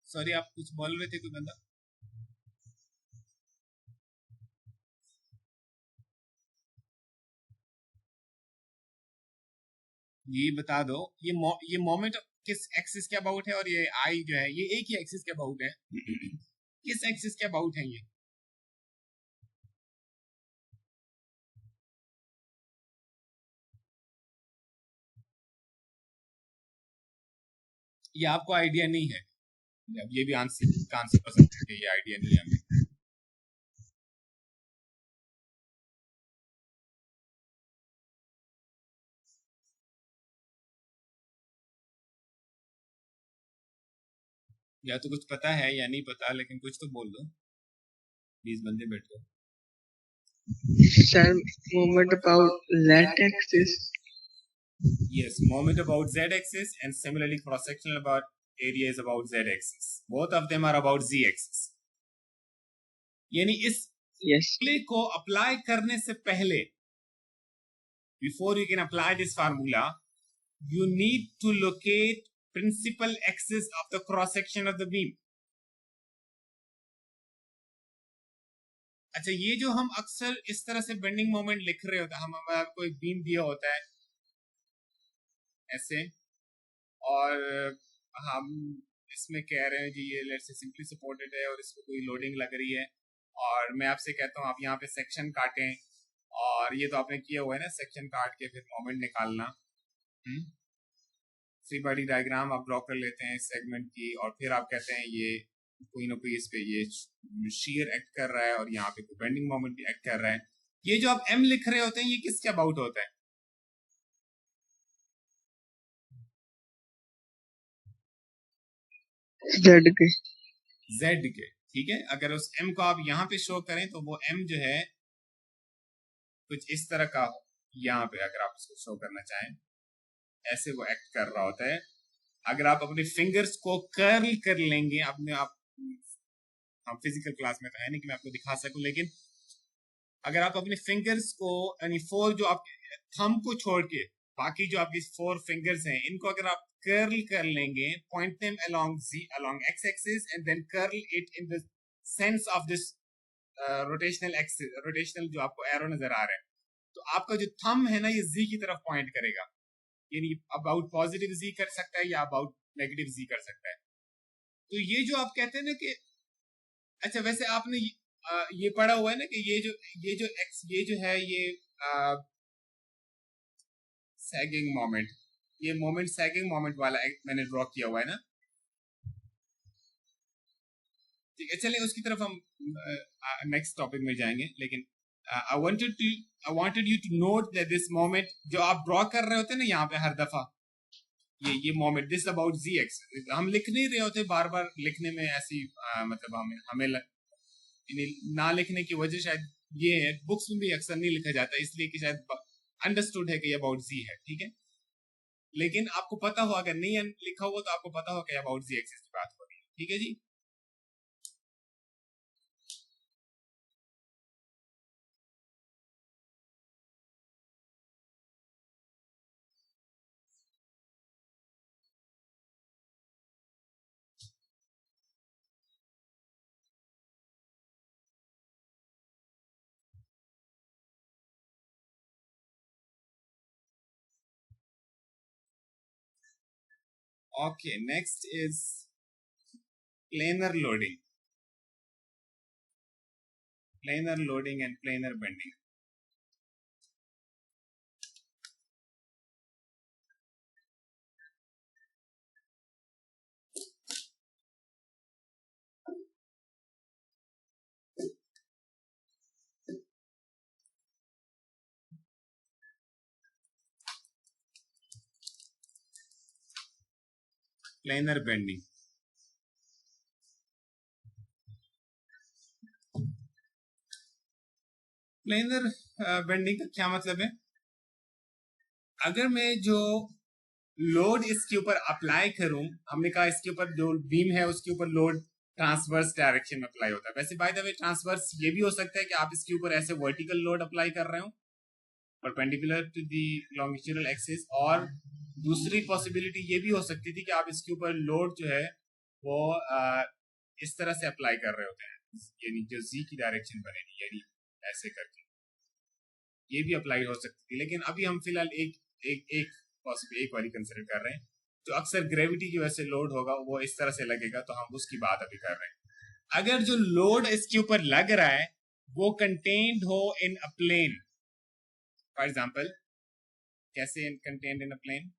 सॉरी आप कुछ बोल रहे थे कोई बंदा? ये बता दो, ये मोमेंट किस एक्सिस के अबाउट है और ये आई जो है ये एक ही एक्सिस के अबाउट है। किस एक्सिस के अबाउट है ये आपको आइडिया नहीं है? अब ये भी आंसर कर सकते हैं कि ये आइडिया नहीं है हमें। या तो कुछ पता है या नहीं पता, लेकिन कुछ तो बोल दो। 20 बंदे बैठो। Sir, moment about z-axis. Yes, moment about z-axis, and similarly cross-sectional about area is about z-axis. Both of them are about z-axis. यानी इस formula को अप्लाई करने से पहले, before you can apply this formula, you need to locate principal axis of the cross-section of the beam. अच्छा, ये जो हम अक्सर इस तरह से बेंडिंग मोमेंट लिख रहे होते हैं, हम आपको एक बीम दिया होता है ऐसे, और हम इसमें कह रहे हैं जी ये लेट्स से सिंपली सपोर्टेड है और इसको कोई लोडिंग लग रही है, और मैं आपसे कहता हूँ आप यहाँ पे सेक्शन काटें, और ये तो आपने किया हुआ है ना, सेक्शन काट के फिर मोमेंट निकालना। फ्री बॉडी डायग्राम आप ड्रॉ कर लेते हैं इस सेगमेंट की, और फिर आप कहते हैं ये कोई ना कोई इस पे ये शीयर एक्ट कर रहा है और यहाँ पे कोई बेंडिंग मोमेंट भी एक्ट कर रहा है। ये जो आप एम लिख रहे होते हैं ये किसके अबाउट होता है? जेड के। जेड के, ठीक है। अगर उस एम को आप यहाँ पे शो करें तो वो एम जो है कुछ इस तरह का हो, यहाँ पे अगर आप उसको शो करना चाहें ऐसे वो एक्ट कर रहा होता है। अगर आप अपने फिंगर्स को कर्ल कर लेंगे, अपने आप, हम फिजिकल क्लास में तो है नहीं कि मैं आपको दिखा सकूं, लेकिन अगर आप अपने फिंगर्स को, यानी फोर जो आप थंब को छोड़ के बाकी जो आपकी 4 फिंगर्स हैं इनको अगर आप कर्ल कर लेंगे, point them along x axis and then curl it in the sense of this rotational axis, rotational जो आपको एरो नजर आ रहा है, तो आपका जो थंब है ना ये z की तरफ पॉइंट करेगा, यानी अबाउट पॉजिटिव z कर सकता है या अबाउट नेगेटिव z कर सकता है। तो ये जो आप कहते हैं ना कि, अच्छा वैसे आपने ये पढ़ा हुआ है ना कि ये जो है ये सैगिंग मोमेंट, ये मोमेंट सैगिंग मोमेंट वाला मैंने ड्रॉ किया हुआ है ना, ठीक है। चलिए उसकी तरफ हम नेक्स्ट टॉपिक में जाएंगे, लेकिन I wanted you to note that this moment जो आप ड्रॉ कर रहे होते हैं ना यहाँ पे हर दफा, ये moment this about z axis, हम लिख नहीं रहे होते बार बार, लिखने में ऐसी मतलब हमें ना लिखने की वजह शायद ये है, बुक्स में भी अक्सर नहीं लिखा जाता इसलिए कि शायद अंडरस्टूड है कि अबाउट जी है, ठीक है, लेकिन आपको पता हो, अगर नहीं लिखा हुआ तो आपको पता हो कि अबाउट जी एक्सिस की बात हो रही है, ठीक है जी। Okay, next is planar loading. Planar loading and planar bending. Planar bending. Planar bending का क्या मतलब है? अगर मैं जो लोड इसके ऊपर अप्लाई करूं, हमने कहा इसके ऊपर जो बीम है उसके ऊपर लोड ट्रांसवर्स डायरेक्शन में अप्लाई होता है। वैसे बाय द वे ट्रांसवर्स ये भी हो सकता है कि आप इसके ऊपर ऐसे वर्टिकल लोड अप्लाई कर रहे हो perpendicular to the longitudinal axis, और दूसरी पॉसिबिलिटी ये भी हो सकती थी कि आप इसके ऊपर लोड जो है वो इस तरह से अप्लाई कर रहे होते हैं, यानी जो जी की डायरेक्शन बनेगी, यानी ऐसे करके ये भी अप्लाई हो सकती थी। लेकिन अभी हम फिलहाल एक वाली कंसिडर कर रहे हैं, जो अक्सर ग्रेविटी की वजह से लोड होगा वो इस तरह से लगेगा, तो हम उसकी बात अभी कर रहे हैं। अगर जो लोड इसके ऊपर लग रहा है वो कंटेन्ड हो इन अ प्लेन, फॉर एग्जाम्पल कैसे कंटेन्ड इन अ प्लेन?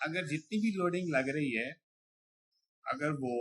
अगर जितनी भी लोडिंग लग रही है, अगर वो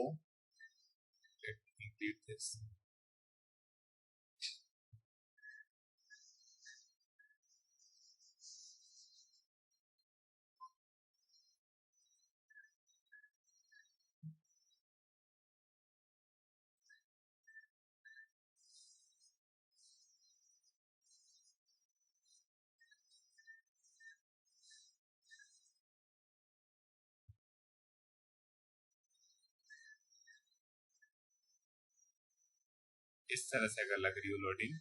इस तरह से अगर लग रही हो लोडिंग,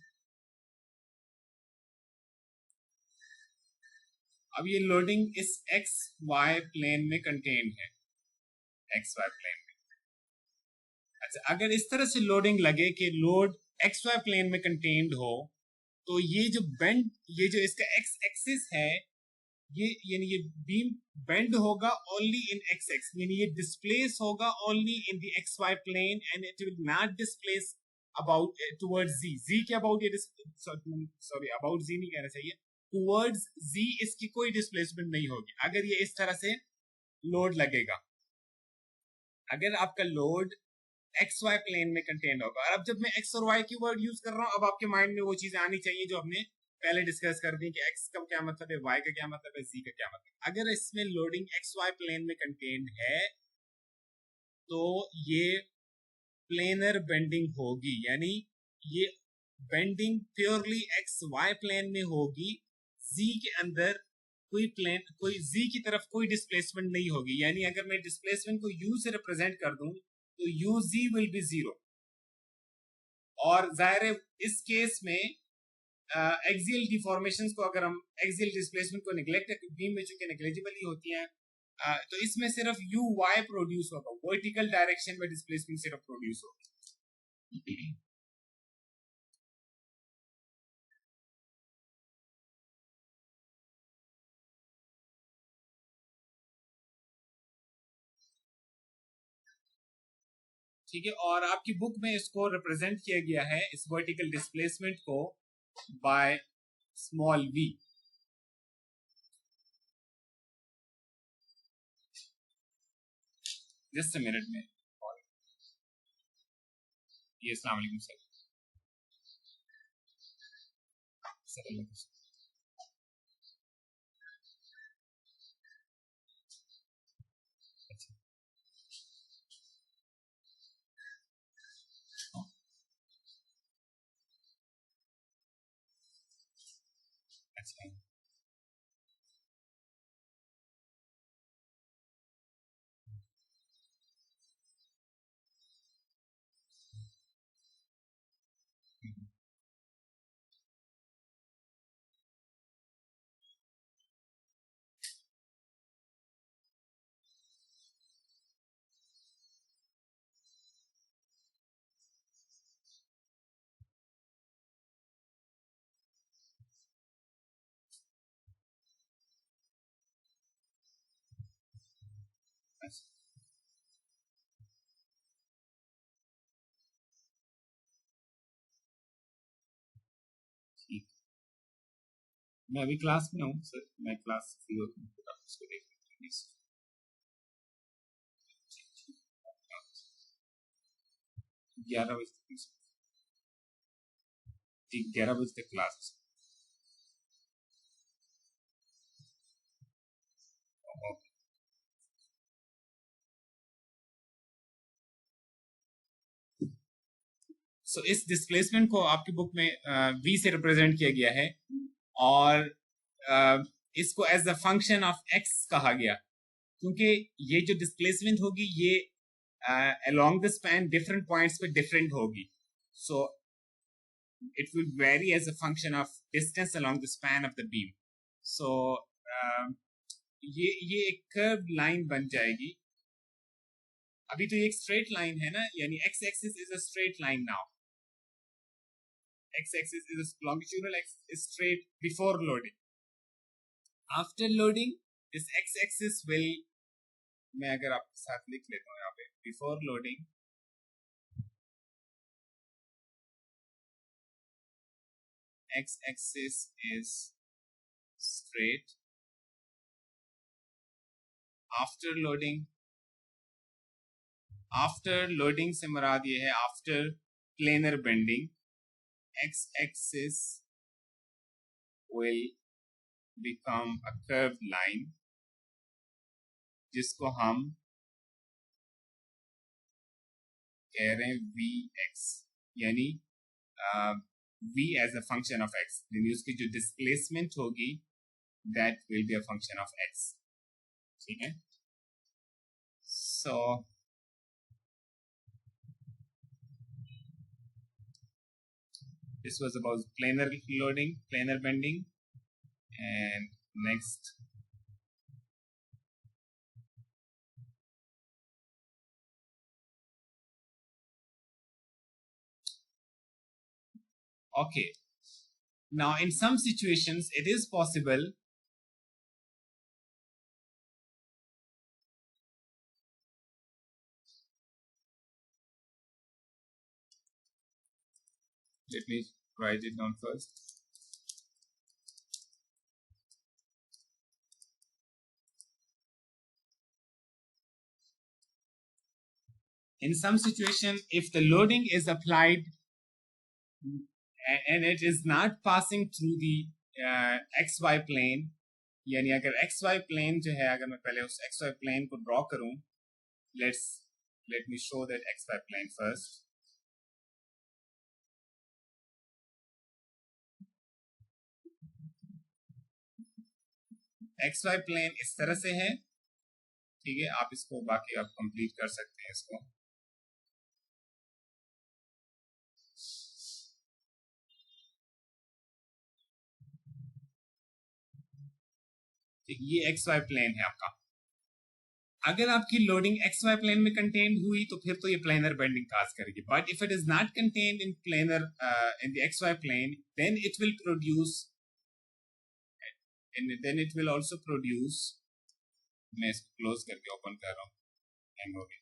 अब ये लोडिंग इस एक्स वाई प्लेन में कंटेन्ड है, एक्स वाई प्लेन में। अच्छा, अगर इस तरह से लोडिंग लगे कि लोड एक्स वाई प्लेन में कंटेन्ड हो, तो ये जो बेंड, ये जो इसका एक्स एक्सिस है, ये यानी ये बीम बेंड होगा ओनली इन एक्स एक्स, यानी ये डिस्प्लेस होगा only in the X Y plane and it will not displace about towards G. G के अबाउट ये सॉरी अबाउट जी नहीं कहना चाहिए, टुवर्ड्स जी इसकी कोई डिस्प्लेसमेंट नहीं होगी अगर ये इस तरह से लोड लगेगा। अगर आपका लोड एक्स वाई प्लेन में कंटेन होगा, और अब जब मैं एक्स और वाई की वर्ड यूज कर रहा हूं, अब आपके माइंड में वो चीजें आनी चाहिए जो हमने पहले डिस्कस कर दी कि एक्स का क्या मतलब है, वाई का क्या मतलब है, जी का क्या मतलब है। अगर इसमें लोडिंग एक्स वाई प्लेन में कंटेन्ड है तो ये प्लेनर बेंडिंग होगी, यानी ये bending purely X Y plane में होगी, जी के अंदर कोई प्लेन, कोई जी की तरफ कोई डिस्प्लेसमेंट नहीं होगी। यानी अगर मैं डिस्प्लेसमेंट को यू से रिप्रेजेंट कर दूं तो U G will be zero, और जाहिर है इस केस में एक्सियल डिफॉर्मेशंस को, अगर हम एक्सियल डिस्प्लेसमेंट को नेग्लेक्ट, बीम में चूंकि नेग्लिजिबल ही होती हैं, तो इसमें सिर्फ यू वाई प्रोड्यूस होगा, वर्टिकल डायरेक्शन में डिस्प्लेसमेंट सिर्फ प्रोड्यूस होगा। ठीक है, और आपकी बुक में इसको रिप्रेजेंट किया गया है इस वर्टिकल डिस्प्लेसमेंट को by small v। Just a minute में ये अस्सलाम वालेकुम सर। अच्छा अच्छा ठीक, मैं अभी क्लास में हूँ सर, मैं क्लास फ्री होता हूँ, आप उसको देख लीजिए। 11 बजे तक, ठीक 11 बजे तक क्लास है। सो इस डिस्प्लेसमेंट को आपकी बुक में v से रिप्रेजेंट किया गया है और इसको as the function of x कहा गया, क्योंकि ये जो डिस्प्लेसमेंट होगी ये along the span different points पे different होगी, so it will vary as a function of distance along the span of the beam. So ये एक कर्व लाइन बन जाएगी। अभी तो ये एक स्ट्रेट लाइन है ना, यानी x axis is a straight line now. X axis is a longitudinal x is straight before loading. After loading, this x axis will, मैं अगर आपके साथ लिख लेता हूँ यहाँ पे, before loading x axis is straight, after loading से मुराद ये है after planar bending, x axis will become a curved line जिसको हम कह रहे हैं vx, यानी v as a function of x, यानी उसकी जो displacement होगी that will be a function of x, ठीक है। So this was about planar loading, planar bending, and next okay, now in some situations it is possible let me write it down first. In some situation, if the loading is applied and it is not passing through the xy plane, यानी अगर xy plane जो है, अगर मैं पहले उस xy plane को draw करूं, let me show that xy plane first. xy plane इस तरह से है, ठीक है, आप इसको बाकी आप कंप्लीट कर सकते हैं इसको। ये xy प्लेन है आपका। अगर आपकी लोडिंग xy प्लेन में कंटेन्ड हुई तो फिर तो ये प्लेनर बेंडिंग काज करेगी, but if it is not contained in planar in the xy plane, then it will produce, and then it will also produce, मैं इसको क्लोज करके ओपन कर रहा हूँ, हैंग हो गया।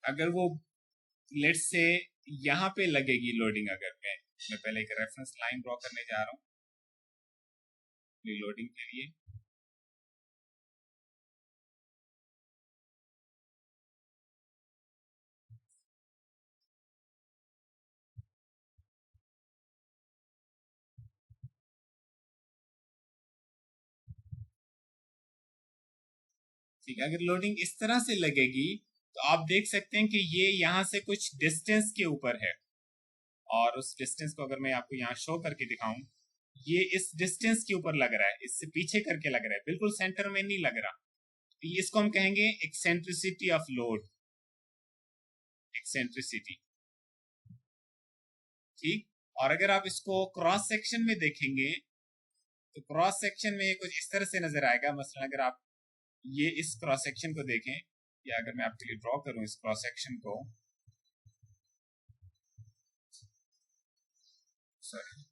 अगर वो लेट्स से यहाँ पे लगेगी लोडिंग, अगर मैं पहले एक रेफरेंस लाइन ड्रॉ करने जा रहा हूँ लोडिंग के लिए। ठीक है, अगर लोडिंग इस तरह से लगेगी तो आप देख सकते हैं कि ये यहाँ से कुछ डिस्टेंस के ऊपर है, और उस डिस्टेंस को अगर मैं आपको यहाँ शो करके दिखाऊं, ये इस डिस्टेंस के ऊपर लग रहा है, इससे पीछे करके लग रहा है, बिल्कुल सेंटर में नहीं लग रहा। तो इसको हम कहेंगे एक्सेंट्रिसिटी ऑफ लोड, एक्सेंट्रिसिटी। ठीक, और अगर आप इसको क्रॉस सेक्शन में देखेंगे तो क्रॉस सेक्शन में कुछ इस तरह से नजर आएगा। मसलन अगर आप ये इस क्रॉस सेक्शन को देखें, या अगर मैं आपके लिए ड्रॉ करूं इस क्रॉस सेक्शन को, सॉरी,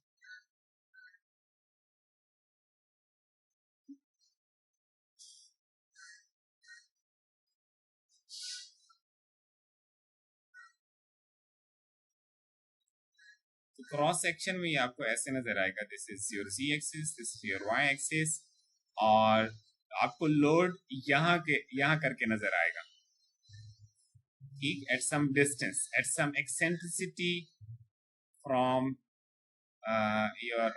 तो क्रॉस सेक्शन में ये आपको ऐसे नजर आएगा, this is your z axis, this is your y axis, और आपको लोड यहाँ करके नजर आएगा। ठीक, at some distance, at some eccentricity from your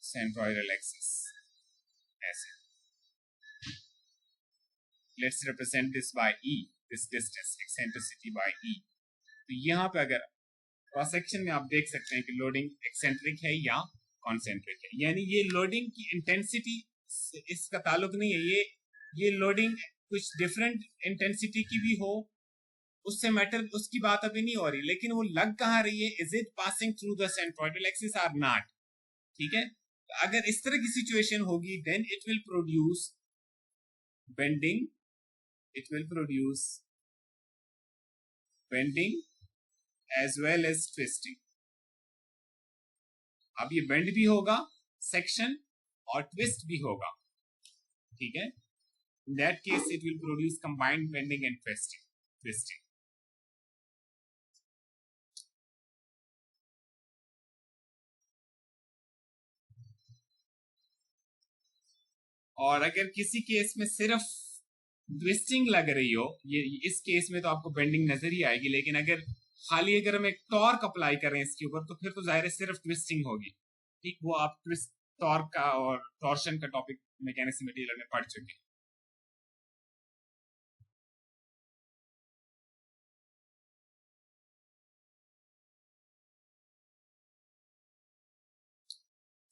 centroidal axis, ऐसे। Let's represent this by e, this distance eccentricity by e। तो यहाँ पे अगर क्रॉस सेक्शन में आप देख सकते हैं कि लोडिंग एक्सेंट्रिक है या कॉन्सेंट्रिक है, यानी ये लोडिंग की इंटेंसिटी से इसका ताल्लुक नहीं है। ये लोडिंग कुछ डिफरेंट इंटेंसिटी की भी हो, उससे मैटर, उसकी बात अभी नहीं हो रही, लेकिन वो लग कहाँ रही है, is it passing through the centroidal axis और नॉट। ठीक है, तो अगर इस तरह की सिचुएशन होगी, then it will produce bending, it will produce bending as well as twisting। अब ये बेंड भी होगा सेक्शन और ट्विस्ट भी होगा। ठीक है, in that case it will produce combined bending and twisting। और अगर किसी केस में सिर्फ ट्विस्टिंग लग रही हो, ये इस केस में तो आपको बेंडिंग नजर ही आएगी, लेकिन अगर हम एक टॉर्क अप्लाई करें इसके ऊपर, तो फिर तो जाहिर है सिर्फ ट्विस्टिंग होगी। ठीक, वो आप ट्विस्ट, टॉर्क का और टॉर्शन का टॉपिक मैकेनिक्स मटेरियल में पढ़ चुके हैं।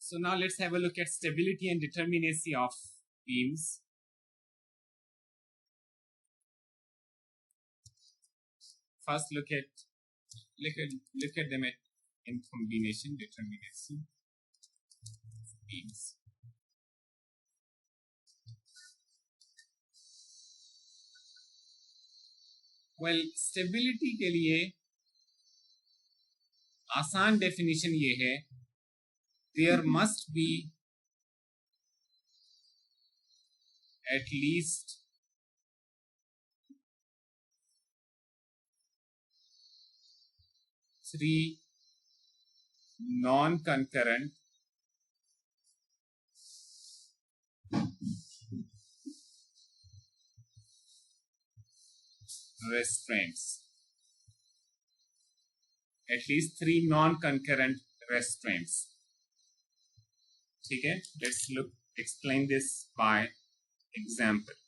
So now let's have a look at stability and determinacy of beams. First, look at them in combination, determinacy of beams. Well, stability के लिए आसान डेफिनेशन ये है, there must be at least three non-concurrent restraints, at least three non-concurrent restraints। ठीक है, let's explain this by example।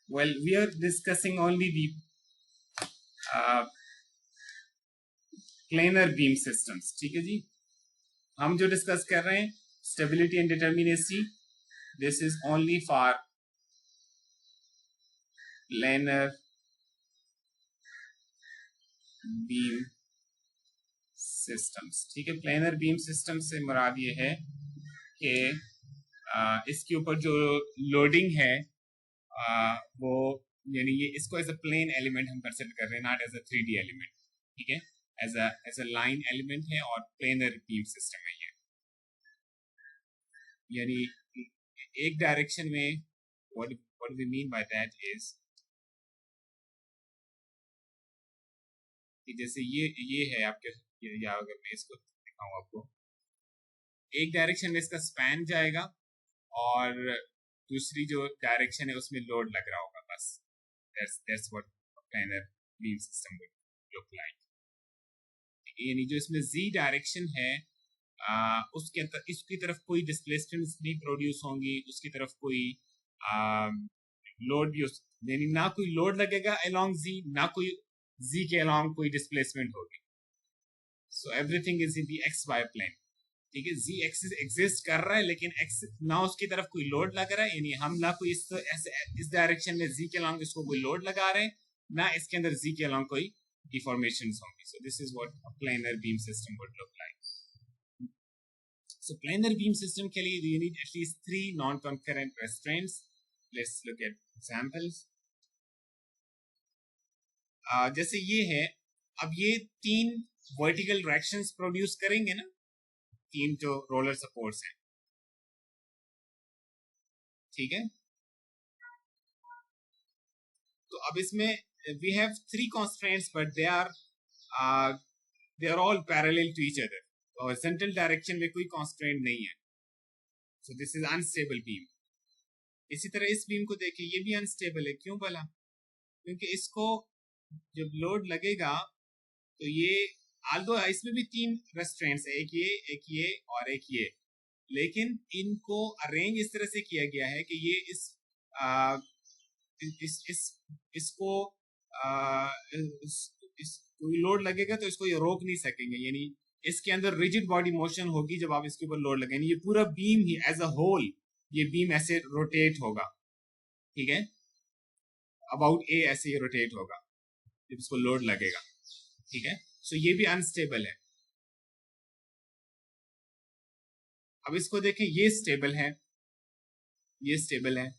Well, we are discussing only the planar beam systems। ठीक है जी, हम जो डिस्कस कर रहे हैं stability and determinacy, this is only for planar beam systems. ठीक है, प्लेनर बीम सिस्टम से मुराद ये है कि इसके ऊपर जो लोडिंग है वो यानी ये इसको एज अ प्लेन एलिमेंट हम कंसिडर कर रहे हैं, not as a 3D element. ठीक है, एज अ लाइन एलिमेंट है और प्लेनर बीम सिस्टम है ये, यानी एक डायरेक्शन में what we mean by that is कि जैसे ये है आपके, या अगर मैं इसको दिखाऊं आपको, एक डायरेक्शन में इसका स्पैन जाएगा और दूसरी जो डायरेक्शन है उसमें लोड लग रहा होगा, बस that's what planar beam system would look like। यानी जो इसमें z डायरेक्शन है उसके अंदर इसकी तरफ कोई डिस्प्लेसमेंट नहीं प्रोड्यूस होंगी, उसकी तरफ कोई लोड भी, यानी ना कोई लोड लगेगा अलोंग z, ना कोई z के अलोंग कोई डिस्प्लेसमेंट होगी। So everything is in the X Y plane. ठीक है, z एक्सिस एग्जिस्ट कर रहा है लेकिन x ना उसकी तरफ कोई लोड लग रहा है, यानी हम ना कोई इस डायरेक्शन में z के अलोंग इसको कोई लोड लगा रहे हैं, ना इसके अंदर z के अलोंग कोई डिफॉर्मेशंस होंगी। So this is what a planar beam system would look like. So planar beam system के लिए you need at least 3 non-concurrent restraints. Let's look at examples. जैसे ये है, अब ये 3 vertical reactions produce करेंगे ना, 3 जो roller supports हैं। ठीक है, तो अब इसमें we have 3 constraints but they are all parallel to each other। horizontal direction में कोई constraint नहीं है, so this is unstable beam। इसी तरह इस बीम को देखिए, ये भी अनस्टेबल है। क्यों भला? क्योंकि इसको जब लोड लगेगा तो ये आल्दो इसमें भी 3 रेस्ट्रेंट्स है, एक ये और एक ये, लेकिन इनको अरेंज इस तरह से किया गया है कि ये इसको कोई लोड लगेगा तो इसको ये रोक नहीं सकेंगे, यानी इसके अंदर रिजिड बॉडी मोशन होगी जब आप इसके ऊपर लोड लगेंगे। ये पूरा बीम ही एज अ होल, ये बीम ऐसे रोटेट होगा। ठीक है, अबाउट ए ऐसे ये रोटेट होगा जब इसको लोड लगेगा। ठीक है, सो ये भी अनस्टेबल है। अब इसको देखें, ये स्टेबल है, ये स्टेबल है।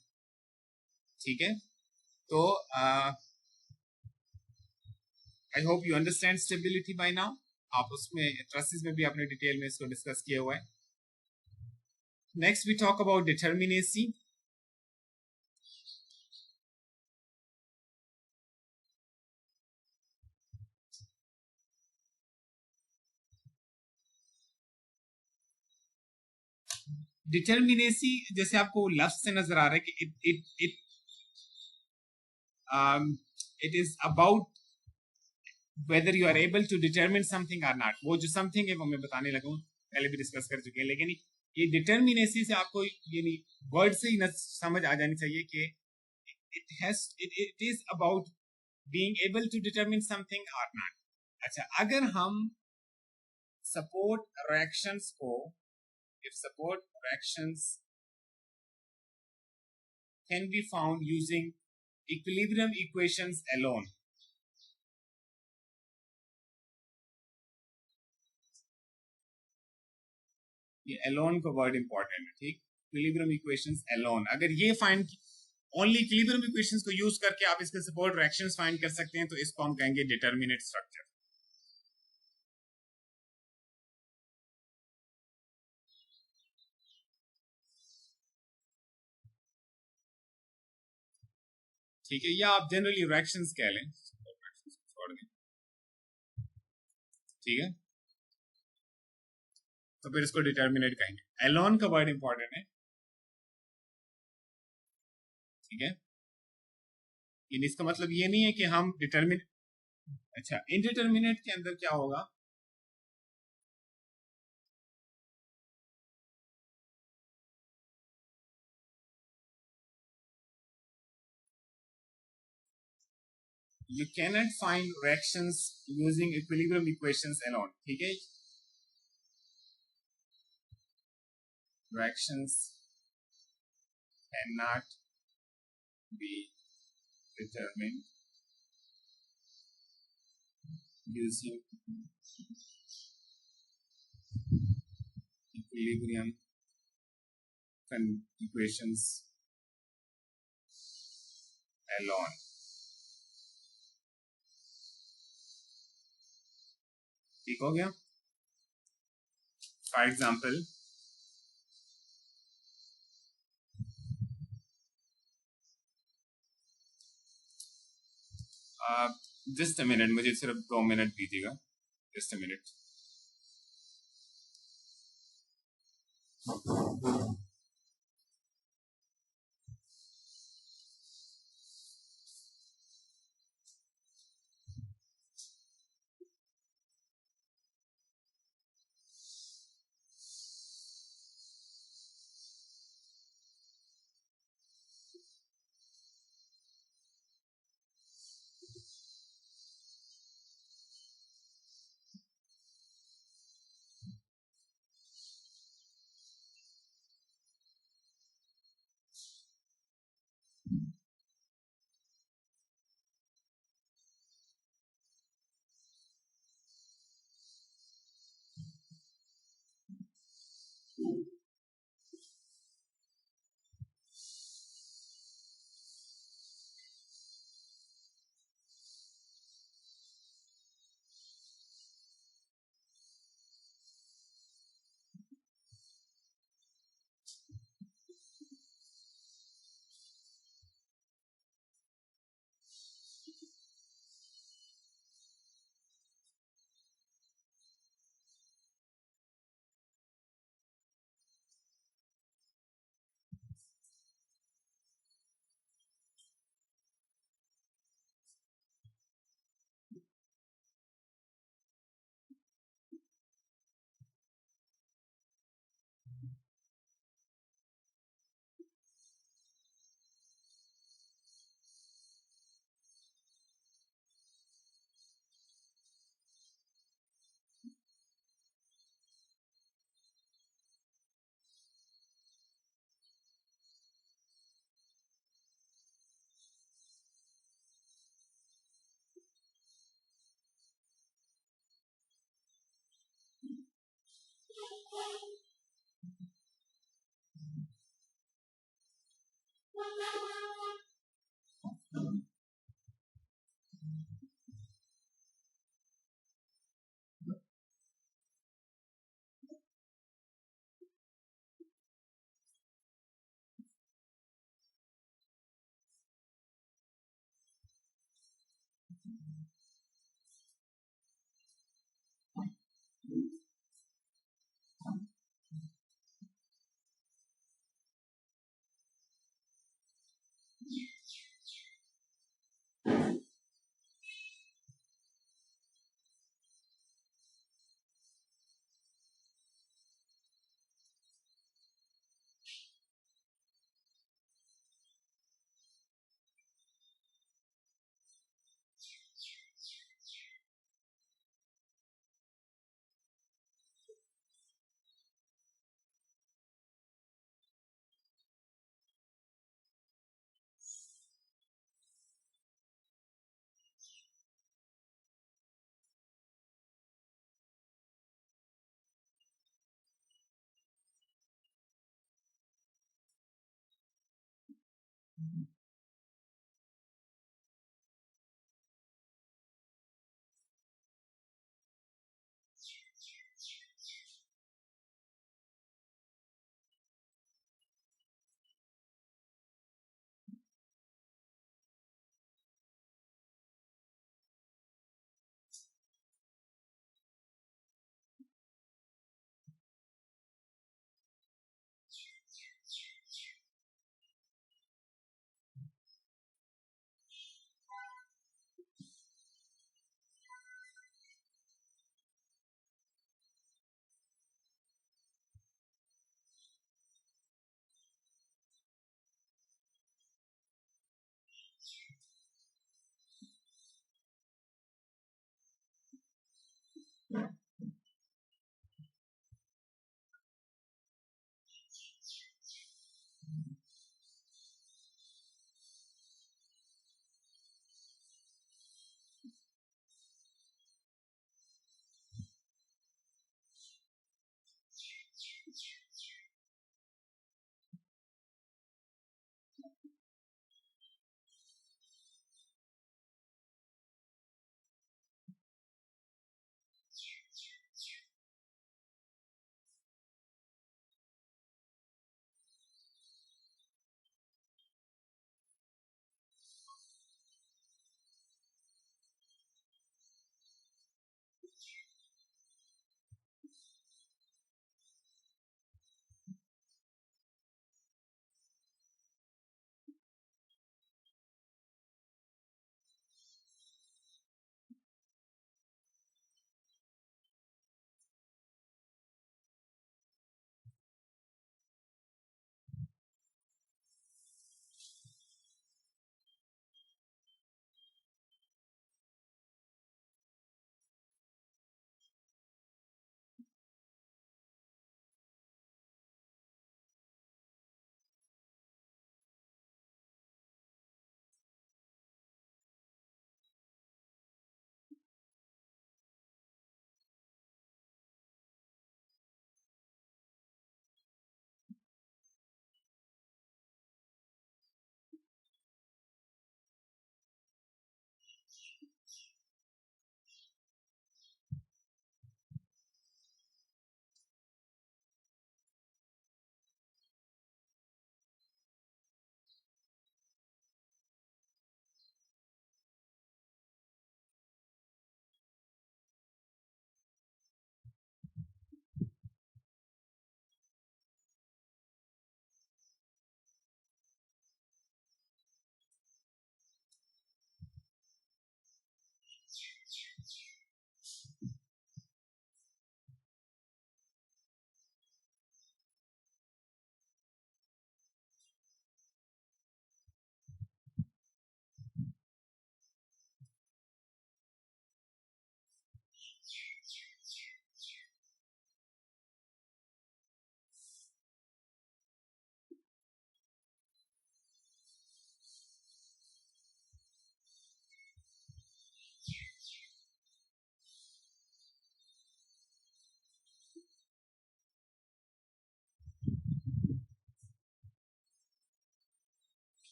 ठीक है, तो I hope you understand stability by now. आप उसमें ट्रसेस में भी आपने डिटेल में इसको डिस्कस किया हुआ है। Next we talk about determinacy. Determinacy जैसे आपको लफ्ज से नजर आ रहा है कि it is about whether you are able to determine something or not। वो जो something है वो मैं बताने लगा हूँ, पहले भी डिस्कस कर चुके हैं, लेकिन ये डिटर्मिनेसी से आपको यानी वर्ड से ही समझ आ जानी चाहिए कि it is about being able to determine something or not। अच्छा, अगर हम support reactions को, if support reactions can be found using equilibrium equations alone, ये alone का वर्ड इंपॉर्टेंट है। ठीक, इक्विलिब्रियम इक्वेशंस alone, अगर ये फाइंड ओनली इक्विलिब्रियम इक्वेशंस को यूज करके आप इसके सपोर्ट रिएक्शंस फाइंड कर सकते हैं, तो इसको हम कहेंगे डिटरमिनेट स्ट्रक्चर। ठीक है, या आप जनरली रिएक्शंस कह लें, छोड़ दें। ठीक है, तो फिर इसको डिटरमिनेट कहेंगे। alone का वर्ड इंपॉर्टेंट है। ठीक है, इसका मतलब ये नहीं है कि हम डिटरमिनेट, अच्छा इनडिटरमिनेट के अंदर क्या होगा, you cannot find reactions using equilibrium equations alone। ठीक है, Fractions cannot be determined using equilibrium equations alone. ठीक हो गया? For example, just a minute, मुझे सिर्फ 2 मिनट दीजिएगा, just a minute.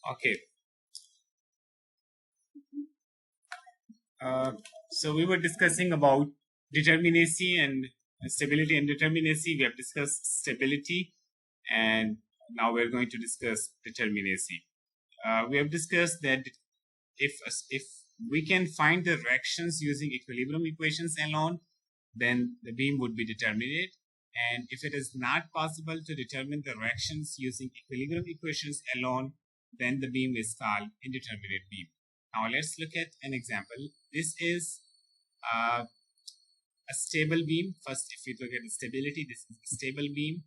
Okay. So we were discussing about determinacy and stability and determinacy. We have discussed stability, and now we're going to discuss determinacy. We have discussed that if we can find the reactions using equilibrium equations alone, then the beam would be determinate. And if it is not possible to determine the reactions using equilibrium equations alone, then the beam is called indeterminate beam. Now let's look at an example. This is a stable beam. First, if we look at the stability, this is a stable beam.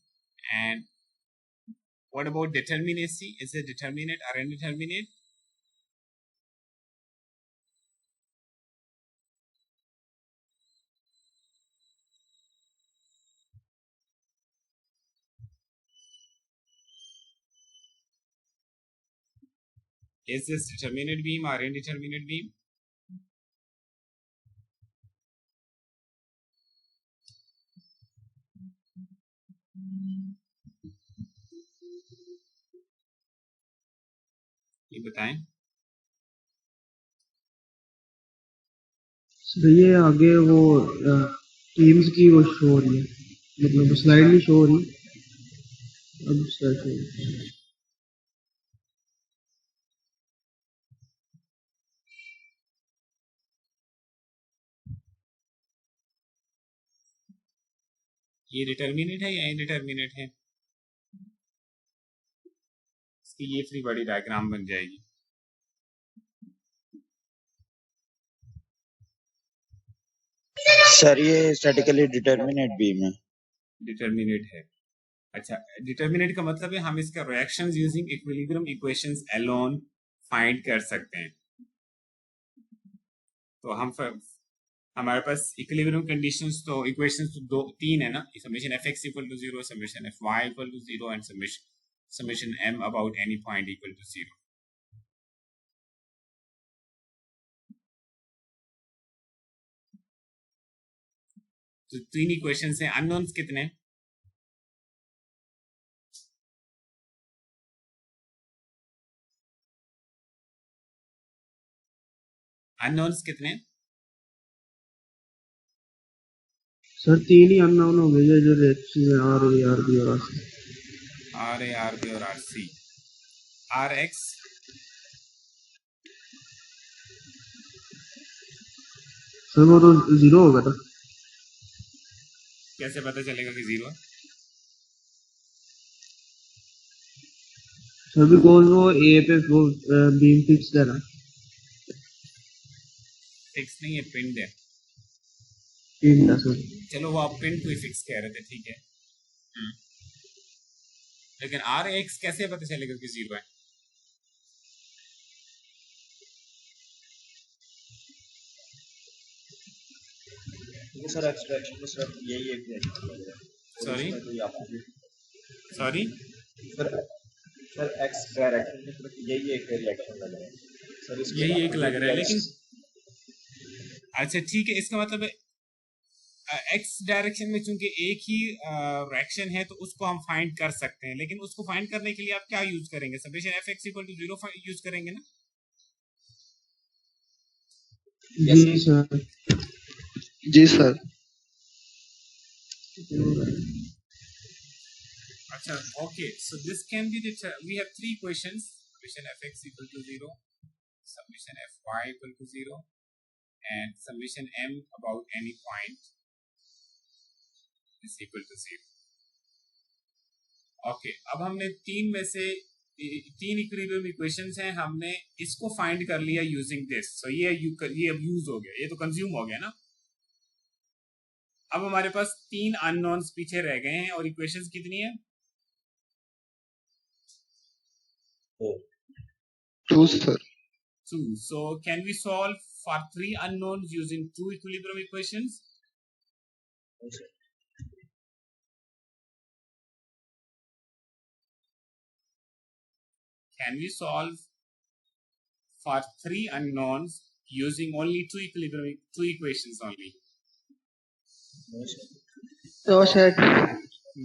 And what about determinacy? Is it determinate or indeterminate? Is this determinate beam or indeterminate beam? ये बताएं। Sir ये आगे वो teams की वो show हो रही है, मतलब स्लाइड नहीं शो हो रही अब सर। ये डिटर्मिनेट है या इनडिटर्मिनेट है? इसकी ये फ्री बॉडी डायग्राम बन जाएगी। सर ये स्टैटिकली डिटर्मिनेट बीम है। डिटर्मिनेट है। अच्छा, डिटर्मिनेट का मतलब है हम इसका reactions using equilibrium equations alone find कर सकते हैं। तो हमारे पास इक्विलिब्रियम कंडीशंस तो इक्वेशंस तो तीन है ना, summation fx equal to 0, summation fy equal to 0 and summation m about any point equal to 0। तो तीन इक्वेशंस हैं। अननोन्स कितने? अननोन्स कितने? सर तीन ही अननोन हो गए जो rates R A R B और R C. R A R B और R C. R X sir वो तो 0 होगा था। कैसे पता चलेगा कि 0 है? सर बिकॉज वो ए पे वो बीम फिक्स्ड है ना। फिक्स नहीं है, पिंड है। पिंड है सर। चलो वो आप पिंड को ही फिक्स कह रहे थे, ठीक है। लेकिन आर एक्स कैसे पता चलेगा कि 0 है? सर एक्सट्रैक्शन में सिर्फ यही एक sorry sorry sir x direction में सिर्फ यही एक रिएक्शन लग रहा है सर, यही एक लग रहा है। लेकिन अच्छा ठीक है, इसका मतलब एक्स डायरेक्शन में चूंकि एक ही रिएक्शन है तो उसको हम फाइंड कर सकते हैं, लेकिन उसको फाइंड करने के लिए आप क्या यूज करेंगे? Summation F X equal to 0 use करेंगे ना? जी सर। जी सर। अच्छा okay, so this can be we have three equations, summation F X equal to 0, summation F Y equal to 0 and summation m about any point is equal to 0. Okay, अब हमने तीन में से तीन equilibrium equations हैं, हमने इसको find कर लिया यूजिंग दिस। सो ये अब यूज हो गया, ये तो कंज्यूम हो गया ना। अब हमारे पास तीन अननोन्स पीछे रह गए हैं और इक्वेशंस कितनी है? 2 sir. 2. So can we solve for 3 unknowns using 2 equilibrium equations? Can we solve for 3 unknowns using only two equations only? No, sir.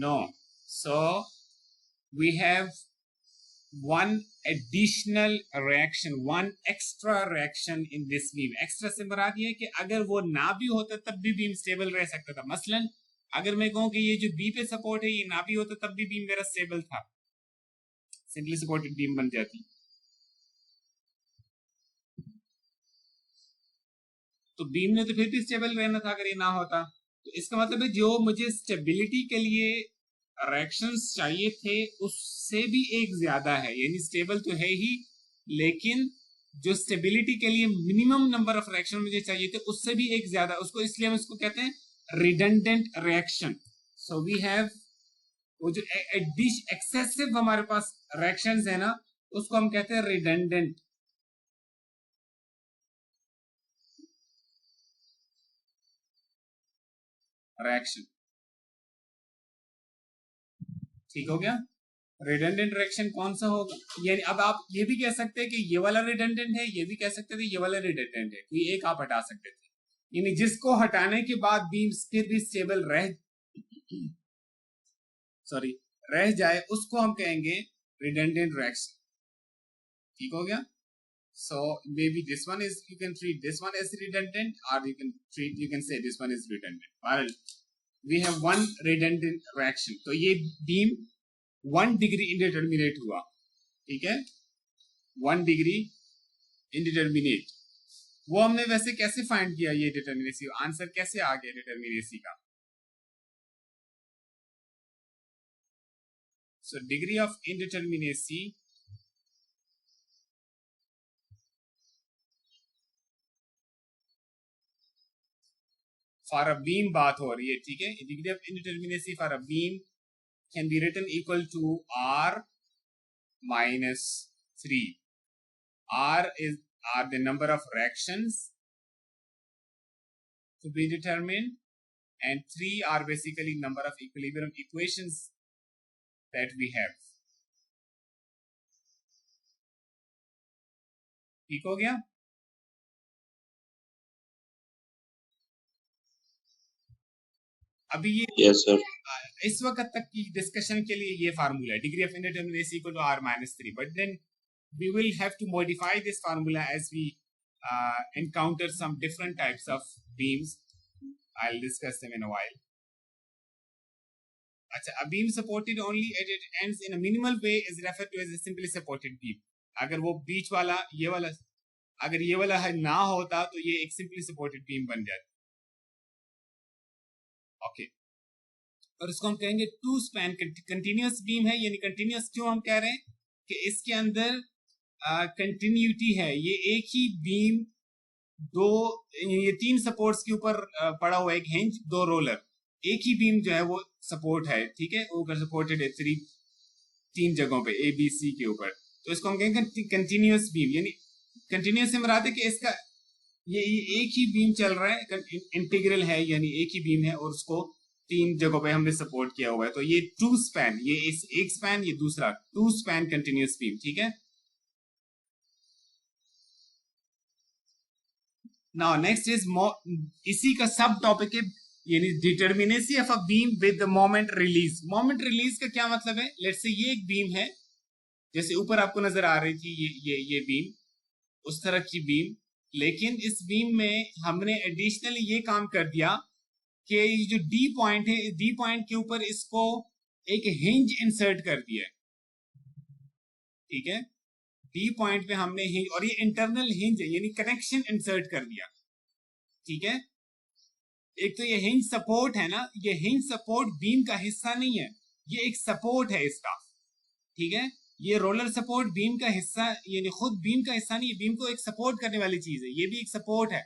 No. So we have one additional reaction, one extra reaction in this beam. Extra से मुराद ये है कि अगर वो ना भी होता तब भी बीम स्टेबल रह सकता था. मसलन अगर मैं कहूँ कि ये जो बी पे सपोर्ट है ये ना भी होता तब भी बीम मेरा स्टेबल था, सिंपली सपोर्टेड बीम बन जाती. तो बीम ने तो फिर भी स्टेबल रहना था अगर ये ना होता. तो इसका मतलब है जो मुझे स्टेबिलिटी के लिए रिएक्शंस चाहिए थे उससे भी एक ज्यादा है, यानी स्टेबल तो है ही, लेकिन जो स्टेबिलिटी के लिए मिनिमम नंबर ऑफ रिएक्शन मुझे चाहिए थे उससे भी एक ज्यादा, उसको इसलिए हम इसको कहते हैं redundant reaction. So we have वो जो एक्सेसिव हमारे पास रिएक्शंस है ना उसको हम कहते हैं रिडंडेंट. रिएक्शन ठीक हो गया. रिडंडेंट रिएक्शन कौन सा होगा, यानी अब आप ये भी कह सकते हैं कि ये वाला रिडंडेंट है, ये भी कह सकते थे ये वाला रिडंडेंट है, कोई एक आप हटा सकते थे, यानी जिसको हटाने के बाद बीम फिर भी स्टेबल रह जाए उसको हम कहेंगे रिडंडेंट रिएक्शन. ठीक हो गया. So maybe this one is, you can treat this one as redundant, or you can say this one is redundant. Well, we have one redundant reaction. तो ये beam 1 degree indeterminate हुआ, ठीक है, 1 degree indeterminate. वो हमने वैसे कैसे find किया ये डिटर्मिनेसी, आंसर कैसे आ गया डिटर्मिनेसी का? So degree of indeterminacy for a beam बात हो रही है, ठीक है. Degree of indeterminacy for a beam can be written equal to r minus 3. r are the number of reactions to be determined, and 3 are basically number of equilibrium equations that we have. ठीक हो गया. अभी ये Yes, sir. इस वक्त तक की discussion के लिए ये फार्मूला है, degree of indeterminacy equal to r minus 3, but then we will have to modify this formula as we encounter some different types of beams. I'll discuss them in a while. अच्छा, a beam supported only at its ends in a minimal way is referred to as a simply supported beam. अगर वो बीच वाला ये वाला अगर ये वाला है ना होता तो ये एक simply supported beam बन जाता. ओके. और इसको हम कहेंगे टू स्पैन कंटिन्यूअस बीम है, यानी कंटिन्यूअस क्यों हम कह रहे हैं कि इसके अंदर कंटिन्यूटी है. ये एक ही बीम ये 3 सपोर्ट्स के ऊपर पड़ा हुआ, एक हिंज 2 रोलर, एक ही बीम जो है वो सपोर्ट है, ठीक है, वो सपोर्टेड है 3 जगहों पे ए बी सी के ऊपर. तो इसको हम कहेंगे कंटिन्यूअस बीम, यानी कंटिन्यूअस से मुराद है कि इसका ये एक ही बीम चल रहा है, इंटीग्रल है, यानी एक ही बीम है और उसको 3 जगहों पे हमने सपोर्ट किया हुआ है. तो ये 2 स्पैन, ये एक स्पैन, ये दूसरा 2 स्पैन कंटिन्यूअस बीम. ठीक है. नाउ नेक्स्ट इज इसी का सब टॉपिक है, यानी determinacy of a beam with moment release. Moment release का क्या मतलब है? लेट्स से ये एक बीम है, जैसे ऊपर आपको नजर आ रही थी ये बीम, उस तरह की बीम, लेकिन इस बीम में हमने एडिशनली ये काम कर दिया कि ये जो डी पॉइंट है, डी पॉइंट के ऊपर इसको एक हिंज इंसर्ट कर दिया है. ठीक है, डी पॉइंट पे हमने हिंज, और ये इंटरनल हिंज है, यानी कनेक्शन इंसर्ट कर दिया. ठीक है. एक तो ये हिंज सपोर्ट है ना, ये हिंज सपोर्ट बीम का हिस्सा नहीं है, ये एक सपोर्ट है इसका. ठीक है, ये रोलर सपोर्ट बीम का हिस्सा, यानी खुद बीम का हिस्सा नहीं है, बीम को एक सपोर्ट करने वाली चीज है, ये भी एक सपोर्ट है.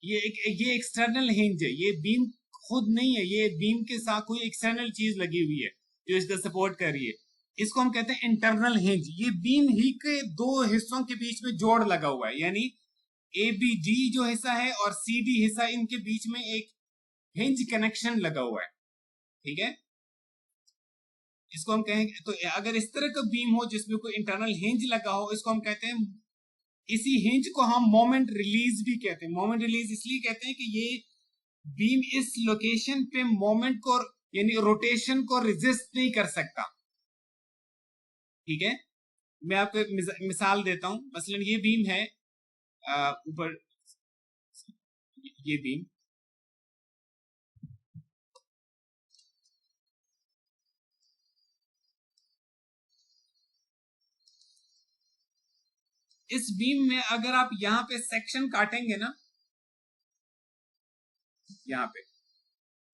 ये एक्सटर्नल हिंज है, ये बीम खुद नहीं है, ये बीम के साथ कोई एक्सटर्नल चीज लगी हुई है जो इसका सपोर्ट कर रही है. इसको हम कहते हैं इंटरनल हिंज. ये बीम ही के 2 हिस्सों के बीच में जोड़ लगा हुआ है, यानी ए बी डी जो हिस्सा है और सी डी हिस्सा, इनके बीच में एक हिंज कनेक्शन लगा हुआ है. ठीक है, इसको हम कहेंगे. तो अगर इस तरह का बीम हो जिसमें कोई इंटरनल हिंज लगा हो, इसको हम कहते हैं इसी हिंज को हम मोमेंट रिलीज भी कहते हैं। मोमेंट रिलीज इसलिए कहते हैं कि ये बीम इस लोकेशन पे मोमेंट को यानी रोटेशन को रेजिस्ट नहीं कर सकता। ठीक है, मैं आपको एक मिसाल देता हूं। मसलन ये बीम है ऊपर, ये बीम इस बीम में अगर आप यहां पे सेक्शन काटेंगे ना, यहां पे,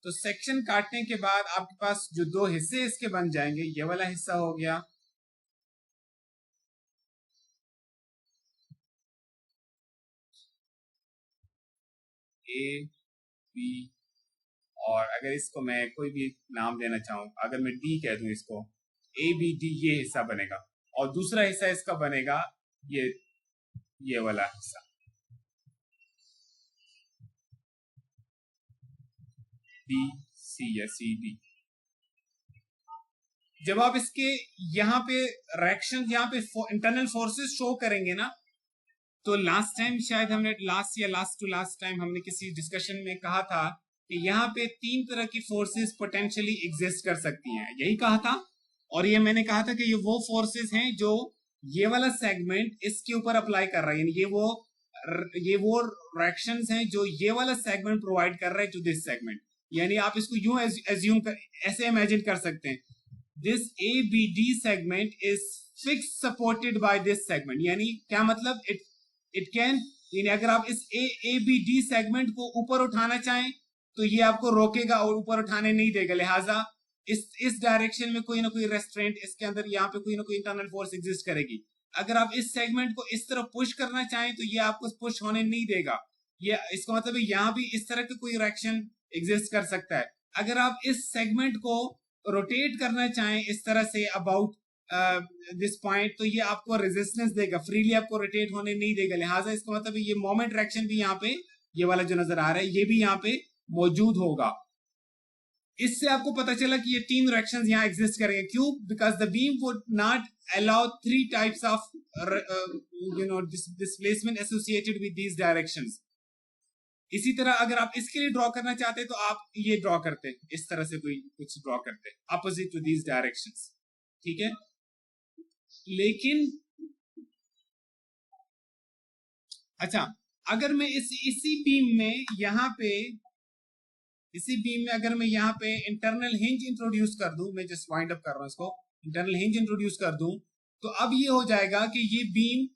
तो सेक्शन काटने के बाद आपके पास जो दो हिस्से इसके बन जाएंगे, ये वाला हिस्सा हो गया ए बी, और अगर इसको मैं कोई भी नाम देना चाहूं, अगर मैं डी कह दूं इसको, ए बी डी, ये हिस्सा बनेगा। और दूसरा हिस्सा इसका बनेगा ये वाला हिस्सा, डी सी या सी डी। जब आप इसके यहाँ पे रिएक्शन, यहाँ पे इंटरनल फोर्सेस शो करेंगे ना, तो लास्ट टाइम शायद हमने लास्ट टू लास्ट टाइम हमने किसी डिस्कशन में कहा था कि यहाँ पे 3 तरह की फोर्सेस पोटेंशियली एग्जिस्ट कर सकती हैं, यही कहा था। और ये मैंने कहा था कि ये वो फोर्सेस हैं जो ये वाला सेगमेंट इसके ऊपर अप्लाई कर रहा है, यानी ये वो रिएक्शंस हैं जो ये वाला सेगमेंट प्रोवाइड कर रहा है टू दिस सेगमेंट। यानी आप इसको यूं एज्यूम ऐसे इमेजिन कर सकते हैं, this A B D segment is fix supported by this segment. यानी क्या मतलब, इट कैन, यानी अगर आप इस ए बी डी सेगमेंट को ऊपर उठाना चाहें तो ये आपको रोकेगा और ऊपर उठाने नहीं देगा। लिहाजा इस डायरेक्शन में कोई ना कोई रेस्ट्रेंट इसके अंदर, यहाँ पे कोई ना कोई इंटरनल फोर्स एग्जिस्ट करेगी। अगर आप इस सेगमेंट को इस तरफ पुश करना चाहें तो ये आपको पुश होने नहीं देगा। ये इसका मतलब है यहाँ भी इस तरह का कोई रिएक्शन एग्जिस्ट कर सकता है। अगर आप इस सेगमेंट को रोटेट करना चाहें इस तरह से अबाउट दिस पॉइंट, तो ये आपको रेजिस्टेंस देगा, फ्रीली आपको रोटेट होने नहीं देगा। लिहाजा इसका मतलब है ये मोमेंट रिएक्शन भी यहाँ पे, ये वाला जो नजर आ रहा है, ये भी यहाँ पे मौजूद होगा। इससे आपको पता चला कि ये 3 रिएक्शंस यहाँ एग्जिस्ट करेंगे। क्यों? Because the beam would not allow 3 types of displacement associated with these directions. इसी तरह अगर आप इसके लिए ड्रॉ करना चाहते तो आप ये ड्रॉ करते, इस तरह से कोई कुछ ड्रॉ करते अपोजिट टू दीज डायरेक्शंस। ठीक है, लेकिन अच्छा, अगर मैं इसी बीम में यहाँ पे, अगर मैं यहाँ पे इंटरनल हिंज इंट्रोड्यूस कर दूं, मैं जस्ट वाइंड अप कर रहा हूं इसको, इंटरनल हिंज इंट्रोड्यूस कर दूं, तो अब ये हो जाएगा कि ये बीम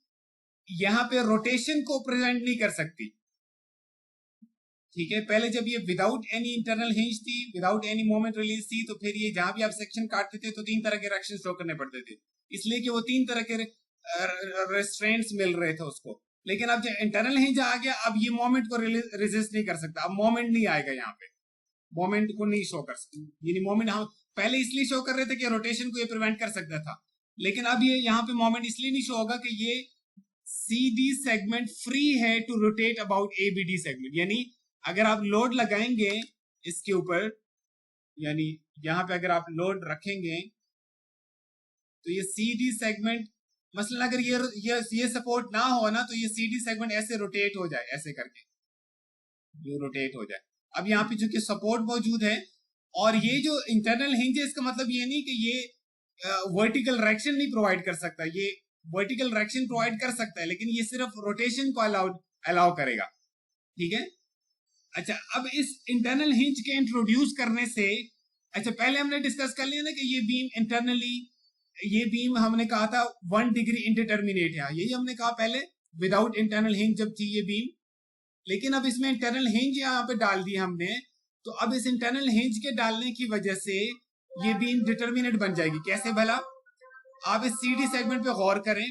यहाँ पे रोटेशन को प्रेजेंट नहीं कर सकती। ठीक है, पहले जब ये विदाउट एनी इंटरनल हिंज थी, विदाउट एनी मोमेंट रिलीज थी, तो फिर ये जहां भी आप सेक्शन काटते थे तो 3 तरह के रिएक्शन शो करने पड़ते थे, इसलिए कि वो 3 तरह के रेस्ट्रेंट्स मिल रहे थे उसको। लेकिन अब जब इंटरनल हिंज आ गया, अब ये मोमेंट को रेजिस्ट नहीं कर सकता, अब मोमेंट नहीं आएगा, यहाँ पे मोमेंट को नहीं शो कर सकता। यानी मोमेंट हम पहले इसलिए शो कर रहे थे कि रोटेशन को ये प्रिवेंट कर सकता था, लेकिन अब ये यहाँ पे मोमेंट इसलिए नहीं शो होगा कि ये CD सेगमेंट फ्री है to rotate about ABD segment. यानी अगर आप लोड लगाएंगे इसके ऊपर, यानी यहाँ पे अगर आप लोड रखेंगे तो ये CD सेगमेंट, मसलन अगर ये सपोर्ट ना हो ना, तो ये CD सेगमेंट ऐसे रोटेट हो जाए, ऐसे करके ये रोटेट हो जाए। अब यहाँ पे चूंकि सपोर्ट मौजूद है और ये जो इंटरनल हिंज है, इसका मतलब ये नहीं कि ये वर्टिकल डायरेक्शन नहीं प्रोवाइड कर सकता, ये वर्टिकल डायरेक्शन प्रोवाइड कर सकता है, लेकिन ये सिर्फ रोटेशन को अलाउ करेगा। ठीक है, अच्छा, अब इस इंटरनल हिंज के इंट्रोड्यूस करने से, अच्छा पहले हमने डिस्कस कर लिया ना कि ये बीम इंटरनली, ये बीम हमने कहा था 1 डिग्री इंडिटरमिनेट है, यही हमने कहा पहले विदाउट इंटरनल हिंज जब थी ये बीम। लेकिन अब इसमें इंटरनल हिंज यहाँ पे डाल दी हमने, तो अब इस इंटरनल हिंज के डालने की वजह से ये बीम डिटरमिनेट बन जाएगी। कैसे भला? आप इस CD सेगमेंट पे गौर करें,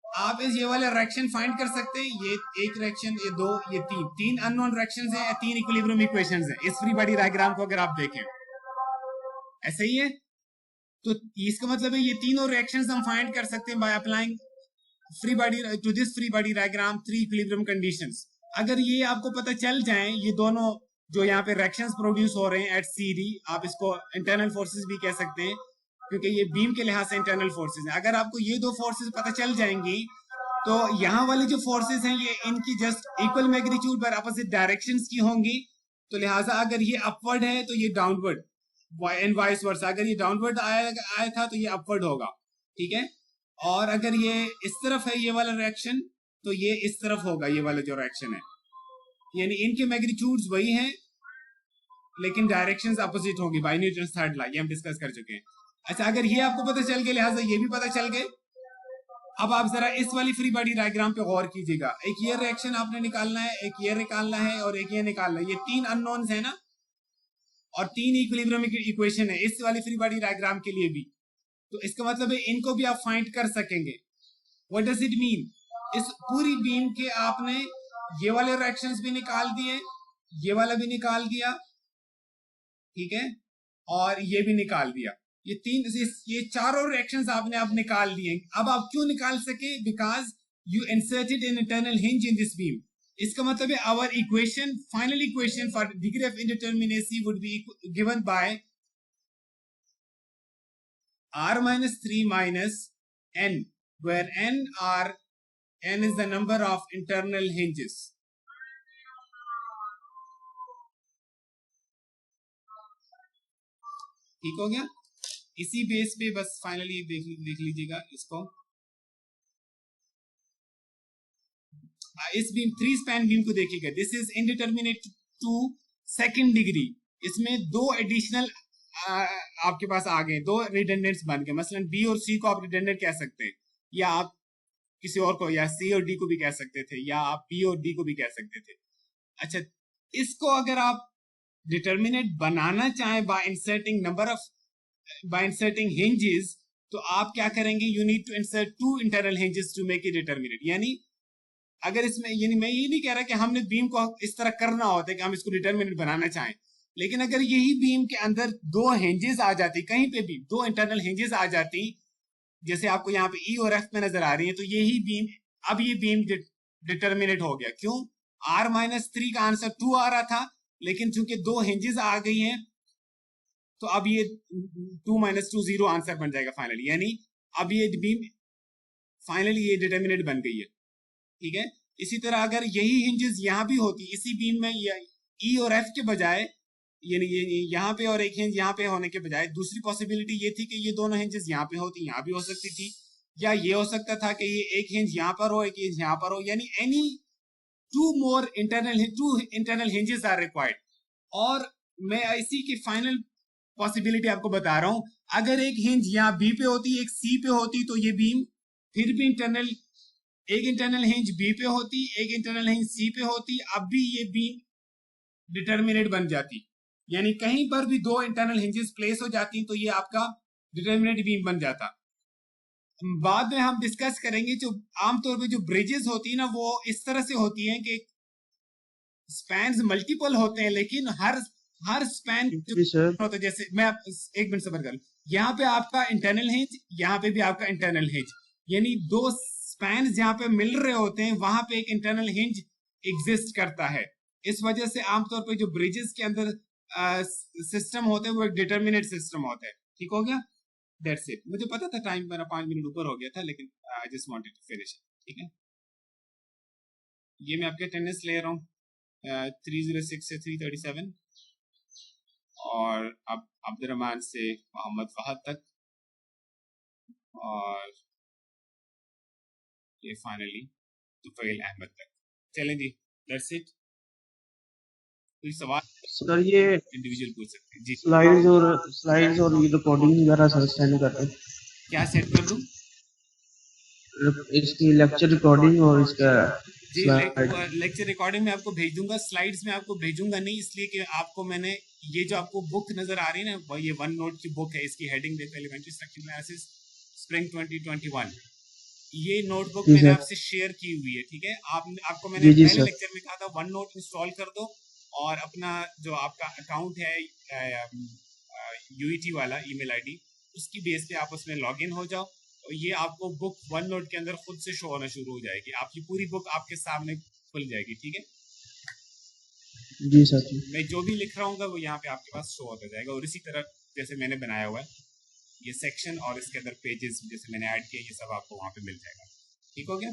आप इस ये वाले रिएक्शन फाइंड कर सकते हैं, ये 1 रिएक्शन, ये 2, ये 3 अननोन रिएक्शंस हैं, 3 इक्विलिब्रियम इक्वेशंस हैं। इस फ्री बॉडी डायग्राम को अगर आप देखें ऐसे ही है, तो इसका मतलब है ये तीनों रिएक्शंस हम फाइंड कर सकते हैं by applying free body to this free body diagram 3 equilibrium conditions. अगर ये आपको पता चल जाए, ये दोनों जो यहाँ पे रिएक्शंस प्रोड्यूस हो रहे हैं एट CD, आप इसको इंटरनल फोर्सेस भी कह सकते हैं क्योंकि ये बीम के लिहाज से इंटरनल फोर्सेस हैं। अगर आपको ये 2 फोर्सेस पता चल जाएंगी तो यहाँ वाली जो फोर्सेस हैं ये इनकी जस्ट इक्वल मैग्नीट्यूड पर अपोजिट डायरेक्शंस की होंगी, तो लिहाजा अगर ये अपवर्ड है तो ये डाउनवर्ड, एंड वाइस वर्सा। अगर ये डाउनवर्ड आया था तो ये अपवर्ड होगा, ठीक है। और अगर ये इस तरफ है ये वाला रिएक्शन, तो ये इस तरफ होगा ये वाला जो रिएक्शन है, यानी इनके मैग्नीट्यूड्स वही हैं लेकिन डायरेक्शंस अपोजिट होंगी बाय न्यूटन्स थर्ड लॉ, ये हम डिस्कस कर चुके हैं। अच्छा, अगर ये आपको पता चल गया लिहाजा ये भी पता चल गए। अब आप जरा इस वाली फ्री बॉडी डायग्राम पे गौर कीजिएगा। एक ये रिएक्शन आपने निकालना है, एक ये निकालना है और एक ये निकालना है। ये तीन अननोन्स है ना, और तीन इक्विलिब्रियम इक्वेशन है इस वाली फ्री बॉडी डायग्राम के लिए भी। तो इसका मतलब है इनको भी आप फाइंड कर सकेंगे। What does it mean? इस पूरी बीम के आपने ये वाले रिएक्शंस भी निकाल दिए, ये वाला भी निकाल दिया, ठीक है, और ये भी निकाल दिया। ये चारों रिएक्शंस आपने अब निकाल दिए। अब आप क्यों निकाल सके? Because you inserted an internal hinge in this beam. इसका मतलब है our equation, final equation for degree of indeterminacy would be given by r minus 3 minus n, where n is the number of internal hinges. ठीक हो गया? इसी base पे बस finally देख लीजिएगा इसको। इस बीम, 3 स्पैन बीम को देखिएगा। This is indeterminate to second degree. इसमें दो एडिशनल आपके पास आ गए, दो रिडंडेंट्स बन गए। मसलन बी और सी को आप रिडंडेंट कह सकते हैं, या आप किसी और को, या सी और डी को भी कह सकते थे, या आप बी और डी को भी कह सकते थे। अच्छा, इसको अगर आप डिटर्मिनेट बनाना चाहें बाय इंसर्टिंग हिंजेस, तो आप क्या करेंगे? You need to insert 2 internal hinges to make it determinate. यानी अगर इसमें, यानी मैं ये नहीं कह रहा कि हमने बीम को इस तरह करना होता है कि हम इसको डिटर्मिनेट बनाना चाहें, लेकिन अगर यही बीम के अंदर 2 हिंजेस आ जाती, कहीं पे भी 2 इंटरनल हिंजेस आ जाती, जैसे आपको यहाँ पे ई और एफ में नजर आ रही है, तो यही बीम, अब ये बीम डिटर्मिनेट हो गया। क्यों? r-3 का आंसर 2 आ रहा था, लेकिन चूंकि 2 हिंजेस आ गई हैं, तो अब ये 2 - 2 0 आंसर बन जाएगा फाइनली। यानी अब ये बीम फाइनली ये डिटर्मिनेट बन गई है, ठीक है। इसी तरह अगर यही हिंजेस यहाँ भी होती, इसी बीम में ई और एफ के बजाय, यानी ये यहाँ पे और एक हिंज यहाँ पे होने के बजाय, दूसरी पॉसिबिलिटी ये थी कि ये दोनों हिंजेस यहाँ पे होती, यहाँ भी हो सकती थी, या ये हो सकता था कि ये एक हिंज यहाँ पर हो, एक हिंज यहाँ पर हो, यानी any 2 internal hinges are required. और मैं इसी की फाइनल पॉसिबिलिटी आपको बता रहा हूं। अगर एक हिंज यहाँ बी पे होती, एक सी पे होती, तो ये बीम फिर भी एक इंटरनल हिंज बी पे होती, एक इंटरनल हिंज सी पे होती, अब भी ये बीम डिटर्मिनेट बन जाती। यानी कहीं पर भी 2 इंटरनल हिंजेस प्लेस हो जाती, तो ये आपका डिटर्मिनेट बीम बन जाता। बाद में हम डिस्कस करेंगे, जो आमतौर पे जो ब्रिजेस होती है ना, वो इस तरह से होती हैं कि स्पैन्स मल्टीपल होते हैं, लेकिन हर स्पैन होता है, जैसे मैं एक मिनट सबर कर, यहाँ पे आपका इंटरनल हिंज, यहाँ पे भी आपका इंटरनल हिंज, यानी 2 स्पैन जहाँ पे मिल रहे होते हैं, वहां पे एक इंटरनल हिंज एग्जिस्ट करता है। इस वजह से आमतौर पे जो ब्रिजेस के अंदर सिस्टम होते हैं वो एक डिटर्मिनेट सिस्टम होता है। ठीक हो गया? That's it. मुझे पता था टाइम मेरा 5 मिनट ऊपर हो गया था, लेकिन I just wanted to finish. ठीक है, ये मैं आपके अटेंडेंस ले रहा हूँ 306 से 337, और अब अब्दुर्रहमान से मोहम्मद फहद तक, और ये फाइनली तुफैल अहमद तक। चलें जी, दैट्स इट। कोई सवाल सर ये इंडिविजुअल पूछ सकते हैं जी। स्लाइड्स और ये रिकॉर्डिंग वगैरह सर सेंड कर दें। क्या सेट कर दूं? इसकी लेक्चर रिकॉर्डिंग और इसका जी लेक्चर रिकॉर्डिंग में आपको भेज दूंगा, स्लाइड्स में आपको भेजूंगा नहीं, इसलिए कि आपको मैंने ये जो आपको बुक नजर आ रही है ना, ये वन नोट की बुक है, इसकी हेडिंग देखो, एलिमेंट्री स्ट्रक्चरल एनालिसिस स्प्रिंग 2021। ये नोटबुक मैंने आपसे शेयर की हुई है, ठीक है। आपको मैंने पहले लेक्चर में कहा था वन नोट इंस्टॉल कर दो, और अपना जो आपका अकाउंट है यूईटी वाला ईमेल आईडी, उसकी बेस पे आप उसमें लॉगिन हो जाओ, और ये आपको बुक वन नोट के अंदर खुद से शो होना शुरू हो जाएगी। आपकी पूरी बुक आपके सामने खुल जाएगी, ठीक है जी सर। मैं जो भी लिख रहा हूँ वो यहाँ पे आपके पास शो होता जाएगा, और इसी तरह जैसे मैंने बनाया हुआ है ये सेक्शन और इसके अंदर पेजेस जैसे मैंने ऐड किया, ये सब आपको वहाँ पे मिल जाएगा। ठीक हो गया?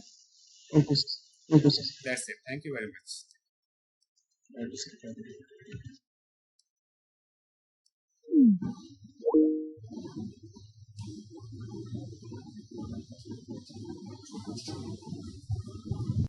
Okay, sir. Okay, sir. That's it. Thank you very much.